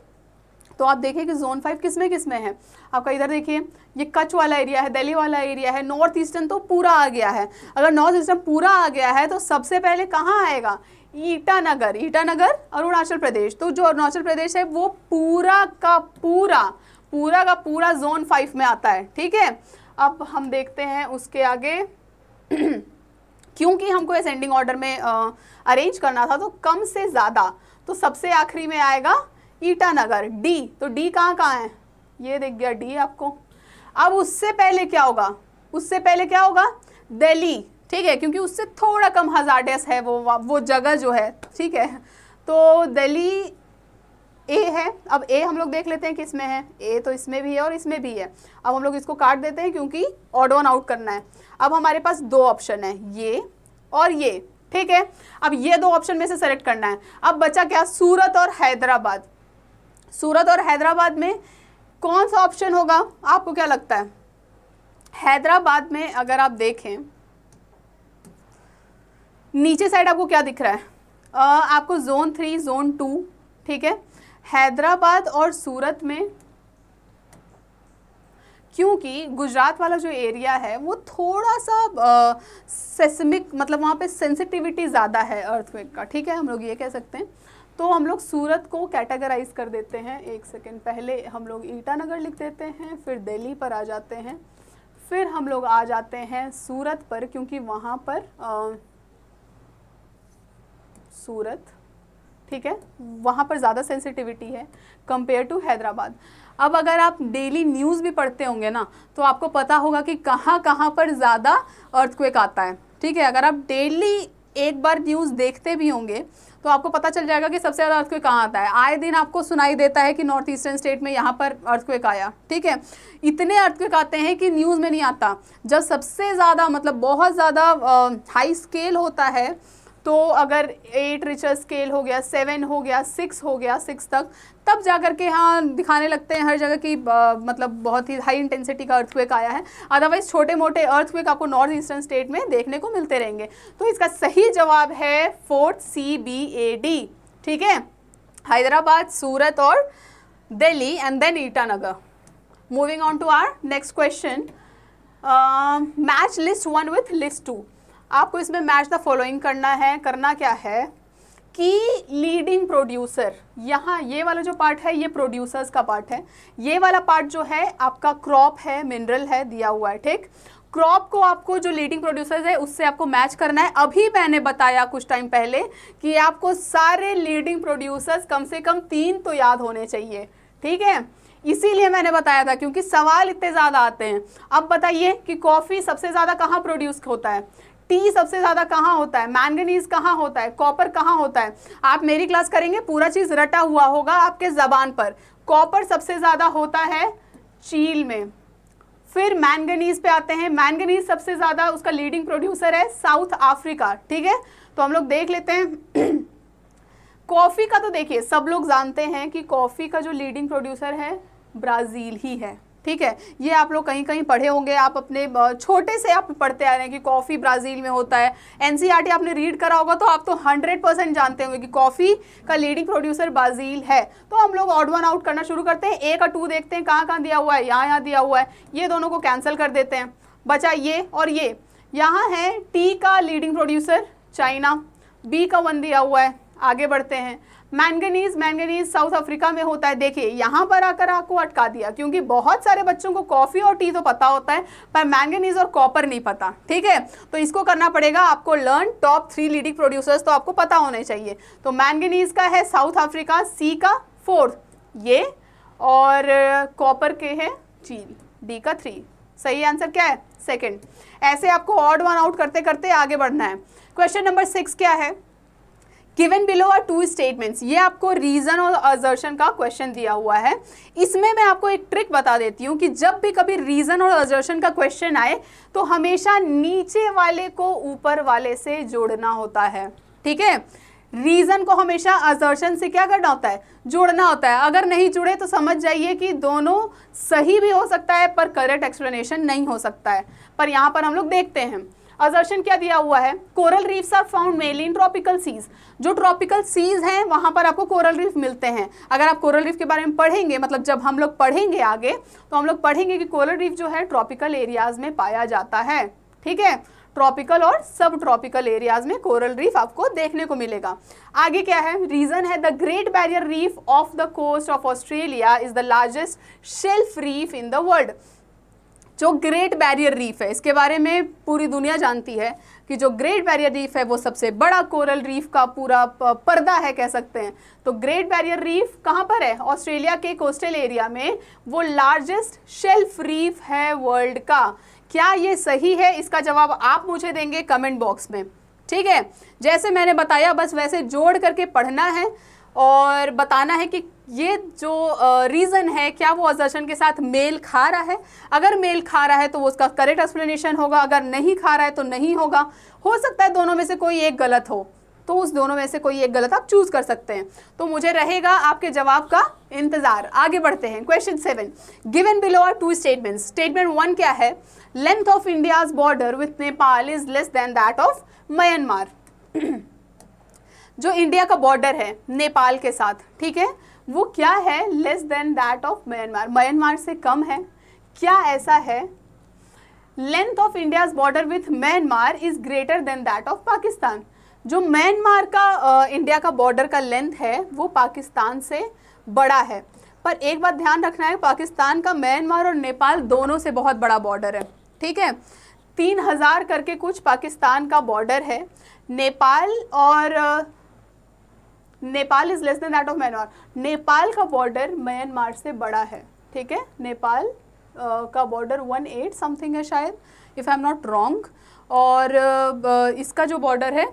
तो आप देखिए कि जोन 5 किस में है आपका, इधर देखिए ये कच्छ वाला एरिया है, दिल्ली वाला एरिया है, नॉर्थ ईस्टर्न तो पूरा आ गया है। अगर नॉर्थ ईस्टर्न पूरा आ गया है तो सबसे पहले कहाँ आएगा, ईटानगर, ईटानगर अरुणाचल प्रदेश। तो जो अरुणाचल प्रदेश है वो पूरा का पूरा जोन 5 में आता है, ठीक है। अब हम देखते हैं उसके आगे क्योंकि हमको असेंडिंग ऑर्डर में अरेंज करना था, तो कम से ज़्यादा, तो सबसे आखिरी में आएगा ईटानगर, डी। तो डी कहाँ है, ये दिख गया डी आपको। अब उससे पहले क्या होगा, उससे पहले क्या होगा, दिल्ली, ठीक है, क्योंकि उससे थोड़ा कम हजार्डस है वो जगह जो है, ठीक है। तो दिल्ली ए है। अब ए हम लोग देख लेते हैं किस में है, ए तो इसमें भी है और इसमें भी है। अब हम लोग इसको काट देते हैं क्योंकि ऑड वन आउट करना है। अब हमारे पास दो ऑप्शन है, ये और ये, ठीक है। अब ये दो ऑप्शन में से सेलेक्ट करना है। अब बचा क्या, सूरत और हैदराबाद। सूरत और हैदराबाद में कौन सा ऑप्शन होगा, आपको क्या लगता है? हैदराबाद में अगर आप देखें नीचे साइड आपको क्या दिख रहा है, आपको जोन 3 जोन 2, ठीक है। हैदराबाद और सूरत में क्योंकि गुजरात वाला जो एरिया है वो थोड़ा सा सेस्मिक, मतलब वहाँ पे सेंसिटिविटी ज़्यादा है अर्थक्वेक का, ठीक है, हम लोग ये कह सकते हैं। तो हम लोग सूरत को कैटेगराइज कर देते हैं। एक सेकेंड, पहले हम लोग ईटानगर लिख देते हैं, फिर दिल्ली पर आ जाते हैं, फिर हम लोग आ जाते हैं सूरत पर, क्योंकि वहाँ पर सूरत, ठीक है, वहाँ पर ज़्यादा सेंसिटिविटी है कंपेयर टू हैदराबाद। अब अगर आप डेली न्यूज़ भी पढ़ते होंगे ना, तो आपको पता होगा कि कहाँ कहाँ पर ज़्यादा अर्थक्वेक आता है, ठीक है। अगर आप डेली एक बार न्यूज़ देखते भी होंगे तो आपको पता चल जाएगा कि सबसे ज़्यादा अर्थक्वेक कहाँ आता है। आए दिन आपको सुनाई देता है कि नॉर्थ ईस्टर्न स्टेट में यहाँ पर अर्थक्वेक आया, ठीक है। इतने अर्थक्वेक आते हैं कि न्यूज़ में नहीं आता। जब सबसे ज़्यादा, मतलब बहुत ज़्यादा हाई स्केल होता है, तो अगर 8 रिचर स्केल हो गया, 7 हो गया, 6 हो गया, 6 तक, तब जा कर के हाँ दिखाने लगते हैं हर जगह की मतलब बहुत ही हाई इंटेंसिटी का अर्थक्वेक आया है। अदरवाइज छोटे मोटे अर्थक्वेक आपको नॉर्थ ईस्टर्न स्टेट में देखने को मिलते रहेंगे। तो इसका सही जवाब है 4th CBAD, ठीक है, हैदराबाद, सूरत और Delhi and then Itanagar. Moving on to our next question, match list 1 with list 2। आपको इसमें मैच द फॉलोइंग करना है। करना क्या है कि लीडिंग प्रोड्यूसर, यहाँ ये वाला जो पार्ट है ये प्रोड्यूसर्स का पार्ट है, ये वाला पार्ट जो है आपका क्रॉप है, मिनरल है, दिया हुआ है, ठीक। क्रॉप को आपको जो लीडिंग प्रोड्यूसर्स है उससे आपको मैच करना है। अभी मैंने बताया कुछ टाइम पहले कि आपको सारे लीडिंग प्रोड्यूसर्स कम से कम 3 तो याद होने चाहिए, ठीक है। इसीलिए मैंने बताया था क्योंकि सवाल इतने ज़्यादा आते हैं। अब बताइए कि कॉफ़ी सबसे ज़्यादा कहाँ प्रोड्यूस होता है, टी सबसे ज़्यादा कहाँ होता है, मैंगनीज कहाँ होता है, कॉपर कहाँ होता है। आप मेरी क्लास करेंगे पूरा चीज़ रटा हुआ होगा आपके ज़बान पर। कॉपर सबसे ज़्यादा होता है चील में। फिर मैंगनीज पे आते हैं। मैंगनीज सबसे ज़्यादा उसका लीडिंग प्रोड्यूसर है साउथ अफ्रीका, ठीक है। तो हम लोग देख लेते हैं कॉफ़ी का। तो देखिए सब लोग जानते हैं कि कॉफ़ी का जो लीडिंग प्रोड्यूसर है ब्राज़ील ही है, ठीक है। ये आप लोग कहीं कहीं पढ़े होंगे, आप अपने छोटे से आप पढ़ते आ रहे हैं कि कॉफ़ी ब्राज़ील में होता है। NCERT आपने रीड करा होगा तो आप तो 100% जानते होंगे कि कॉफ़ी का लीडिंग प्रोड्यूसर ब्राज़ील है। तो हम लोग ऑड वन आउट करना शुरू करते हैं। ए का 2 देखते हैं कहाँ कहाँ दिया हुआ है, यहाँ दिया हुआ है, ये दोनों को कैंसिल कर देते हैं, बचा ये और ये। यहाँ है टी का लीडिंग प्रोड्यूसर चाइना, बी का 1 दिया हुआ है आगे बढ़ते हैं। मैंगनीज, मैंगनीज साउथ अफ्रीका में होता है। देखिए यहाँ पर आकर आपको अटका दिया, क्योंकि बहुत सारे बच्चों को कॉफी और टी तो पता होता है पर मैंगनीज और कॉपर नहीं पता, ठीक है। तो इसको करना पड़ेगा आपको लर्न। टॉप 3 लीडिंग प्रोड्यूसर्स तो आपको पता होने चाहिए। तो मैंगनीज का है साउथ अफ्रीका, सी का 4 ये, और कॉपर के है चीन, डी का 3। सही आंसर क्या है? सेकंड। ऐसे आपको ऑड वन आउट करते करते आगे बढ़ना है। क्वेश्चन नंबर 6 क्या है? Given below are 2 statements. ये आपको रीजन और असर्शन का क्वेश्चन दिया हुआ है। इसमें मैं आपको एक ट्रिक बता देती हूँ कि जब भी कभी रीजन और असर्शन का क्वेश्चन आए तो हमेशा नीचे वाले को ऊपर वाले से जोड़ना होता है, ठीक है। रीजन को हमेशा असर्शन से क्या करना होता है? जोड़ना होता है। अगर नहीं जुड़े तो समझ जाइए कि दोनों सही भी हो सकता है पर करेक्ट एक्सप्लेनेशन नहीं हो सकता है। पर यहाँ पर हम लोग देखते हैं असर्शन क्या दिया हुआ है। Coral reefs are found mainly in tropical seas. जो ट्रॉपिकल सीज हैं वहां पर आपको कोरल रीफ मिलते हैं। अगर आप कोरल रीफ के बारे में पढ़ेंगे, मतलब जब हम लोग पढ़ेंगे आगे, तो हम लोग पढ़ेंगे कि कोरल रीफ जो है ट्रॉपिकल एरियाज में पाया जाता है, ठीक है। ट्रॉपिकल और सब ट्रॉपिकल एरियाज में कोरल रीफ आपको देखने को मिलेगा। आगे क्या है? रीजन है the great barrier reef off the coast of Australia is the largest shelf reef in the world. जो ग्रेट बैरियर रीफ है, इसके बारे में पूरी दुनिया जानती है कि जो ग्रेट बैरियर रीफ है वो सबसे बड़ा कोरल रीफ का पूरा पर्दा है, कह सकते हैं। तो ग्रेट बैरियर रीफ कहाँ पर है? ऑस्ट्रेलिया के कोस्टल एरिया में। वो लार्जेस्ट शेल्फ रीफ है वर्ल्ड का। क्या ये सही है? इसका जवाब आप मुझे देंगे कमेंट बॉक्स में, ठीक है। जैसे मैंने बताया बस वैसे जोड़ करके पढ़ना है और बताना है कि ये जो रीज़न है क्या वो असर्शन के साथ मेल खा रहा है। अगर मेल खा रहा है तो वो उसका करेक्ट एक्सप्लेनेशन होगा, अगर नहीं खा रहा है तो नहीं होगा। हो सकता है दोनों में से कोई एक गलत हो, तो उस दोनों में से कोई एक गलत आप चूज कर सकते हैं। तो मुझे रहेगा आपके जवाब का इंतजार। आगे बढ़ते हैं। Question 7 given below are 2 statements. Statement 1 क्या है? Length of India's border with Nepal is less than that of Myanmar. जो इंडिया का बॉर्डर है नेपाल के साथ, ठीक है, वो क्या है? Less than that of Myanmar. Myanmar से कम है। क्या ऐसा है? Length of India's border with Myanmar is greater than that of Pakistan. जो म्यांमार का इंडिया का बॉर्डर का लेंथ है वो पाकिस्तान से बड़ा है। पर एक बात ध्यान रखना है, पाकिस्तान का म्यांमार और नेपाल दोनों से बहुत बड़ा बॉर्डर है, ठीक है। 3000 करके कुछ पाकिस्तान का बॉर्डर है। नेपाल और Nepal is less than that of Myanmar. Nepal का बॉर्डर म्यांमार से बड़ा है, ठीक है। नेपाल का बॉर्डर 18 समथिंग है शायद, if I am not wrong. और इसका जो बॉर्डर है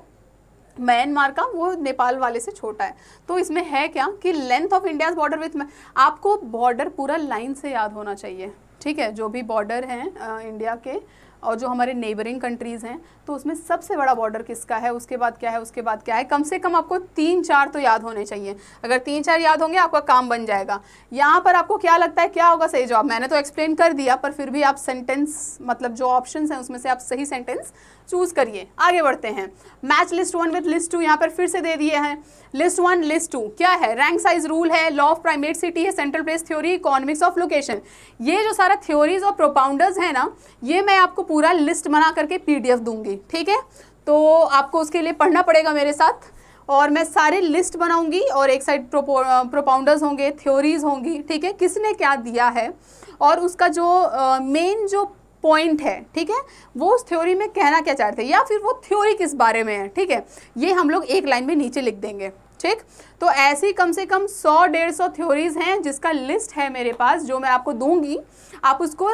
म्यांमार का वो नेपाल वाले से छोटा है। तो इसमें है क्या कि length of India's border with, आपको बॉर्डर पूरा लाइन से याद होना चाहिए, ठीक है। जो भी बॉर्डर हैं इंडिया के और जो हमारे नेबरिंग कंट्रीज़ हैं, तो उसमें सबसे बड़ा बॉर्डर किसका है, उसके बाद क्या है, उसके बाद क्या है। कम से कम आपको 3-4 तो याद होने चाहिए। अगर 3-4 याद होंगे आपका काम बन जाएगा। यहाँ पर आपको क्या लगता है क्या होगा सही जवाब? मैंने तो एक्सप्लेन कर दिया, पर फिर भी आप सेंटेंस, मतलब जो ऑप्शंस हैं उसमें से आप सही सेंटेंस चूज करिए। आगे बढ़ते हैं। मैच लिस्ट 1 विद लिस्ट 2 यहाँ पर फिर से दे दिए हैं। लिस्ट 1 लिस्ट 2 क्या है? रैंक साइज रूल है, लॉ ऑफ प्राइमेटसिटी है, central place theory, economics of location. ये जो सारा थ्योरीज और प्रोपाउंडर्स है ना, ये मैं आपको पूरा लिस्ट बना करके PDF दूंगी, ठीक है। तो आपको उसके लिए पढ़ना पड़ेगा मेरे साथ, और मैं सारे लिस्ट बनाऊंगी और एक साइड प्रोपाउंडर्स होंगे, थ्योरीज होंगी, ठीक है, किसने क्या दिया है और उसका जो मेन जो पॉइंट है, ठीक है, वो उस थ्योरी में कहना क्या चाहते हैं या फिर वो थ्योरी किस बारे में है, ठीक है। ये हम लोग एक लाइन में नीचे लिख देंगे, ठीक। तो ऐसी कम से कम 100-150 थ्योरीज हैं जिसका लिस्ट है मेरे पास, जो मैं आपको दूंगी। आप उसको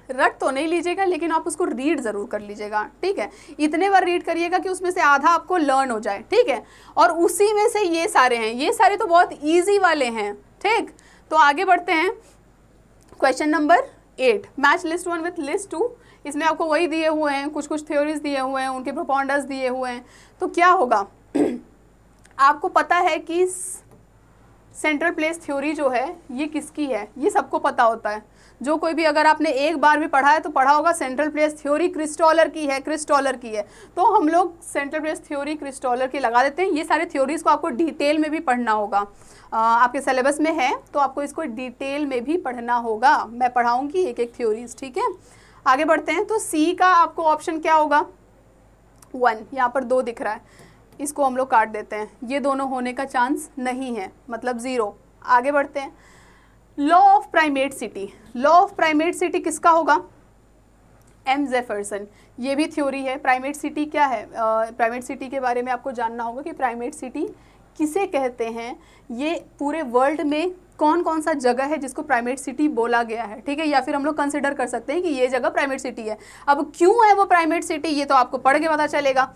रट तो नहीं लीजिएगा, लेकिन आप उसको रीड ज़रूर कर लीजिएगा, ठीक है। इतने बार रीड करिएगा कि उसमें से आधा आपको लर्न हो जाए, ठीक है। और उसी में से ये सारे हैं, ये सारे तो बहुत ईजी वाले हैं, ठीक। तो आगे बढ़ते हैं। Question number 8 match list 1 with list 2। इसमें आपको वही दिए हुए हैं, कुछ कुछ थ्योरीज दिए हुए हैं, उनके प्रोपाउंडर्स दिए हुए हैं। तो क्या होगा आपको पता है कि सेंट्रल प्लेस थ्योरी जो है ये किसकी है, ये सबको पता होता है। जो कोई भी, अगर आपने एक बार भी पढ़ा है तो पढ़ा होगा सेंट्रल प्लेस थ्योरी क्रिस्टॉलर की है, क्रिस्टॉलर की है। तो हम लोग सेंट्रल प्लेस थ्योरी क्रिस्टॉलर की लगा देते हैं। ये सारे थ्योरीज को आपको डिटेल में भी पढ़ना होगा, आपके सिलेबस में है, तो आपको इसको डिटेल में भी पढ़ना होगा। मैं पढ़ाऊंगी एक एक थ्योरीज, ठीक है। आगे बढ़ते हैं। तो सी का आपको ऑप्शन क्या होगा? 1, यहाँ पर 2 दिख रहा है। इसको हम लोग काट देते हैं, ये दोनों होने का चांस नहीं है, मतलब 0। आगे बढ़ते हैं। Law of primate city, law of primate city किसका होगा? M Jefferson. ये भी थ्योरी है। प्राइमेट सिटी क्या है? प्राइमेट सिटी के बारे में आपको जानना होगा कि प्राइमेट सिटी किसे कहते हैं, ये पूरे वर्ल्ड में कौन कौन सा जगह है जिसको प्राइमेट सिटी बोला गया है, ठीक है, या फिर हम लोग कंसिडर कर सकते हैं कि ये जगह प्राइमेट सिटी है। अब क्यों है वो प्राइमेट सिटी, ये तो आपको पढ़ के पता चलेगा।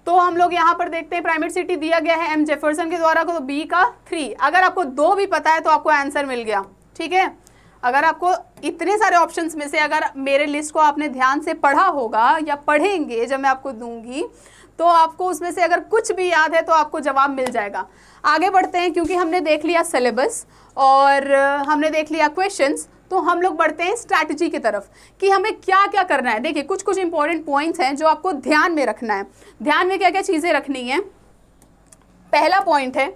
तो हम लोग यहाँ पर देखते हैं प्राइमेट सिटी दिया गया है एम जेफरसन के द्वारा, तो बी का 3। अगर आपको 2 भी पता है तो आपको आंसर मिल गया, ठीक है। अगर आपको इतने सारे ऑप्शंस में से अगर मेरे लिस्ट को आपने ध्यान से पढ़ा होगा या पढ़ेंगे जब मैं आपको दूंगी, तो आपको उसमें से अगर कुछ भी याद है तो आपको जवाब मिल जाएगा। आगे बढ़ते हैं, क्योंकि हमने देख लिया सिलेबस और हमने देख लिया क्वेश्चंस, तो हम लोग बढ़ते हैं स्ट्रैटेजी की तरफ कि हमें क्या क्या करना है। देखिए कुछ कुछ इंपॉर्टेंट पॉइंट्स हैं जो आपको ध्यान में रखना है। ध्यान में क्या क्या चीज़ें रखनी है? पहला पॉइंट है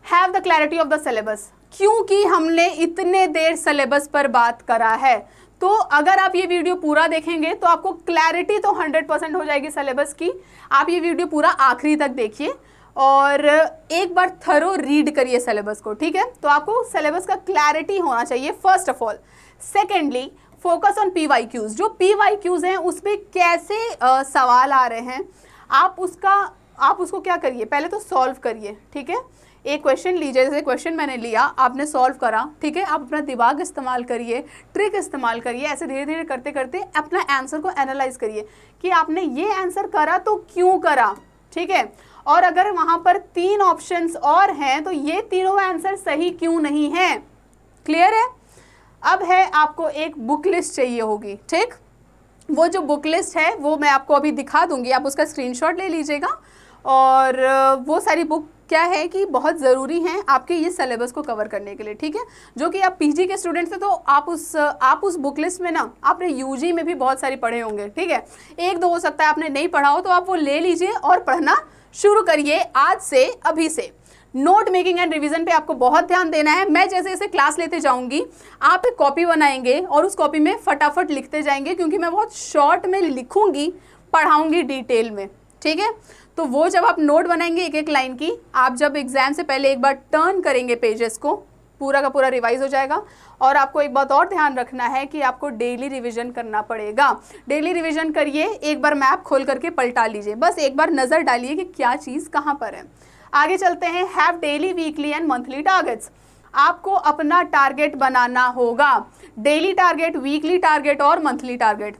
have the clarity of the syllabus. क्योंकि हमने इतने देर सिलेबस पर बात करा है, तो अगर आप ये वीडियो पूरा देखेंगे तो आपको क्लैरिटी तो 100% हो जाएगी सिलेबस की। आप ये वीडियो पूरा आखिरी तक देखिए और एक बार थरो रीड करिए सिलेबस को, ठीक है। तो आपको सिलेबस का क्लैरिटी होना चाहिए first of all. Secondly focus on PYQs। जो PYQs हैं उसमें कैसे सवाल आ रहे हैं, आप उसको क्या करिए, पहले तो सॉल्व करिए, ठीक है। एक क्वेश्चन लीजिए, जैसे क्वेश्चन मैंने लिया, आपने सॉल्व करा, ठीक है। आप अपना दिमाग इस्तेमाल करिए, ट्रिक इस्तेमाल करिए, ऐसे धीरे धीरे करते करते अपना आंसर को एनालाइज करिए कि आपने ये आंसर करा तो क्यों करा, ठीक है। और अगर वहाँ पर 3 ऑप्शंस और हैं तो ये तीनों आंसर सही क्यों नहीं है। क्लियर है? अब है आपको एक बुक लिस्ट चाहिए होगी, ठीक। वो जो बुक लिस्ट है वो मैं आपको अभी दिखा दूंगी, आप उसका स्क्रीनशॉट ले लीजिएगा। और वो सारी बुक क्या है कि बहुत ज़रूरी हैं आपके ये सिलेबस को कवर करने के लिए, ठीक है। जो कि आप PG के स्टूडेंट्स हैं तो आप उस बुक लिस्ट में ना आपने UG में भी बहुत सारी पढ़े होंगे, ठीक है। 1-2 हो सकता है आपने नहीं पढ़ा हो, तो आप वो ले लीजिए और पढ़ना शुरू करिए आज से, अभी से। नोट मेकिंग एंड रिवीजन पे आपको बहुत ध्यान देना है। मैं जैसे जैसे क्लास लेते जाऊंगी आप एक कॉपी बनाएंगे और उस कॉपी में फटाफट लिखते जाएंगे, क्योंकि मैं बहुत शॉर्ट में लिखूंगी, पढ़ाऊंगी डिटेल में, ठीक है। तो वो जब आप नोट बनाएंगे एक एक लाइन की, आप जब एग्जाम से पहले एक बार टर्न करेंगे पेजेस को, पूरा का पूरा रिवाइज हो जाएगा। और आपको एक बात और ध्यान रखना है कि आपको डेली रिवीजन करना पड़ेगा। डेली रिवीजन करिए, एक बार मैप खोल करके पलटा लीजिए, बस एक बार नज़र डालिए कि क्या चीज़ कहाँ पर है। आगे चलते हैं। Have daily, weekly and monthly targets. आपको अपना टारगेट बनाना होगा, डेली टारगेट, वीकली टारगेट और मंथली टारगेट।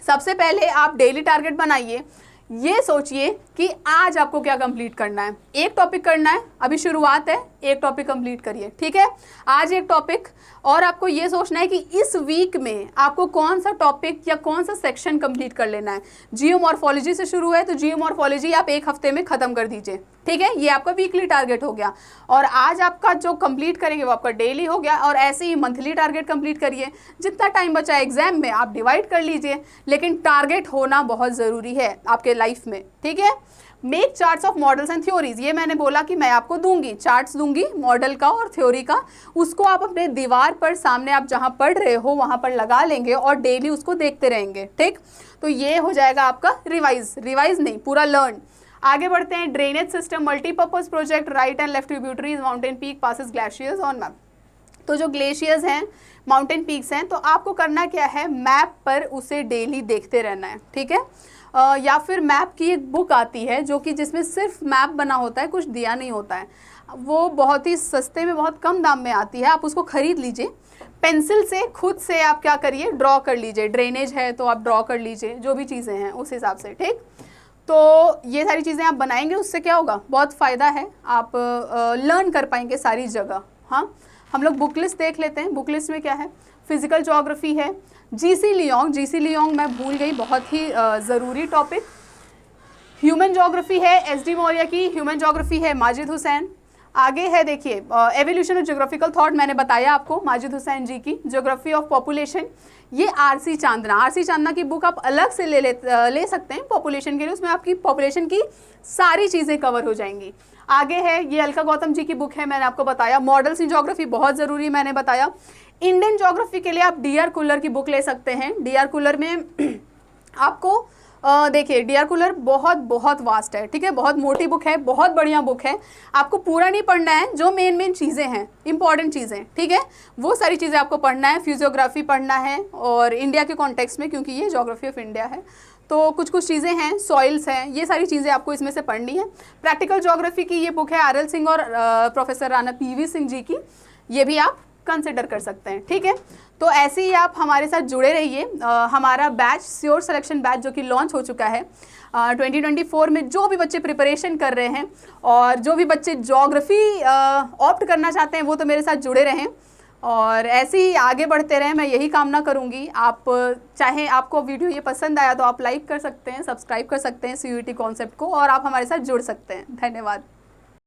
सबसे पहले आप डेली टारगेट बनाइए। ये सोचिए कि आज आपको क्या कंप्लीट करना है। एक टॉपिक करना है, अभी शुरुआत है, एक टॉपिक कंप्लीट करिए, ठीक है। आज एक टॉपिक, और आपको ये सोचना है कि इस वीक में आपको कौन सा टॉपिक या कौन सा सेक्शन कंप्लीट कर लेना है। जियोमॉर्फोलॉजी से शुरू है तो जियोमॉर्फोलॉजी आप 1 हफ्ते में ख़त्म कर दीजिए, ठीक है। ये आपका वीकली टारगेट हो गया। और आज आपका जो कंप्लीट करेंगे वो आपका डेली हो गया। और ऐसे ही मंथली टारगेट कंप्लीट करिए। जितना टाइम बचा है एग्जाम में आप डिवाइड कर लीजिए, लेकिन टारगेट होना बहुत ज़रूरी है आपके लाइफ में, ठीक है। Make charts of models and theories. ये मैंने बोला कि मैं आपको दूंगी, चार्ट्स दूंगी मॉडल का और थ्योरी का। उसको आप अपने दीवार पर सामने आप जहां पढ़ रहे हो वहां पर लगा लेंगे और डेली उसको देखते रहेंगे, ठीक। तो ये हो जाएगा आपका रिवाइज नहीं, पूरा लर्न। आगे बढ़ते हैं। Drainage system, multipurpose project, right and left tributaries, mountain peak, passes glaciers on map. तो जो ग्लेशियर्स हैं, माउंटेन पीक्स हैं, तो आपको करना क्या है, मैप पर उसे डेली देखते रहना है, ठीक है। या फिर मैप की एक बुक आती है जो कि जिसमें सिर्फ मैप बना होता है, कुछ दिया नहीं होता है। वो बहुत ही सस्ते में, बहुत कम दाम में आती है, आप उसको ख़रीद लीजिए। पेंसिल से खुद से आप क्या करिए, ड्रॉ कर लीजिए। ड्रेनेज है तो आप ड्रॉ कर लीजिए, जो भी चीज़ें हैं उस हिसाब से, ठीक। तो ये सारी चीज़ें आप बनाएंगे, उससे क्या होगा, बहुत फ़ायदा है, आप लर्न कर पाएंगे सारी जगह। हाँ, हम लोग बुक लिस्ट देख लेते हैं। बुक लिस्ट में क्या है, फिजिकल ज्योग्राफी है, जीसी लियोंग मैं भूल गई, बहुत ही ज़रूरी टॉपिक। ह्यूमन ज्योग्राफी है एसडी मौर्य की, ह्यूमन ज्योग्राफी है माजिद हुसैन। आगे है देखिए एवोल्यूशन ऑफ ज्योग्राफिकल थॉट, मैंने बताया आपको माजिद हुसैन जी की। ज्योग्राफी ऑफ पॉपुलेशन, ये आरसी चांदना की बुक आप अलग से ले सकते हैं पॉपुलेशन के लिए, उसमें आपकी पॉपुलेशन की सारी चीज़ें कवर हो जाएंगी। आगे है ये अलका गौतम जी की बुक है, मैंने आपको बताया। मॉडल्स इन ज्योग्राफी बहुत ज़रूरी, मैंने बताया। इंडियन ज्योग्राफी के लिए आप DR कुलर की बुक ले सकते हैं। DR कुलर में आपको देखिए डियर कूलर बहुत बहुत वास्ट है, ठीक है, बहुत मोटी बुक है, बहुत बढ़िया बुक है। आपको पूरा नहीं पढ़ना है, जो मेन चीज़ें हैं, इंपॉर्टेंट चीज़ें, ठीक है, वो सारी चीज़ें आपको पढ़ना है। फिजियोग्राफी पढ़ना है और इंडिया के कॉन्टेक्स्ट में, क्योंकि ये ज्योग्राफी ऑफ इंडिया है, तो कुछ कुछ चीज़ें हैं, सॉइल्स हैं, ये सारी चीज़ें आपको इसमें से पढ़नी है। प्रैक्टिकल ज्योग्राफी की ये बुक है आर एल सिंह और प्रोफेसर राणा पी.वी. सिंह जी की, ये भी आप कंसिडर कर सकते हैं, ठीक है। तो ऐसे ही आप हमारे साथ जुड़े रहिए। हमारा बैच श्योर सिलेक्शन बैच जो कि लॉन्च हो चुका है 2024 में, जो भी बच्चे प्रिपरेशन कर रहे हैं और जो भी बच्चे ज्योग्राफी ऑप्ट करना चाहते हैं वो तो मेरे साथ जुड़े रहें और ऐसे ही आगे बढ़ते रहें, मैं यही कामना करूंगी। आप चाहे आपको वीडियो ये पसंद आया तो आप लाइक कर सकते हैं, सब्सक्राइब कर सकते हैं CUET कॉन्सेप्ट को और आप हमारे साथ जुड़ सकते हैं। धन्यवाद।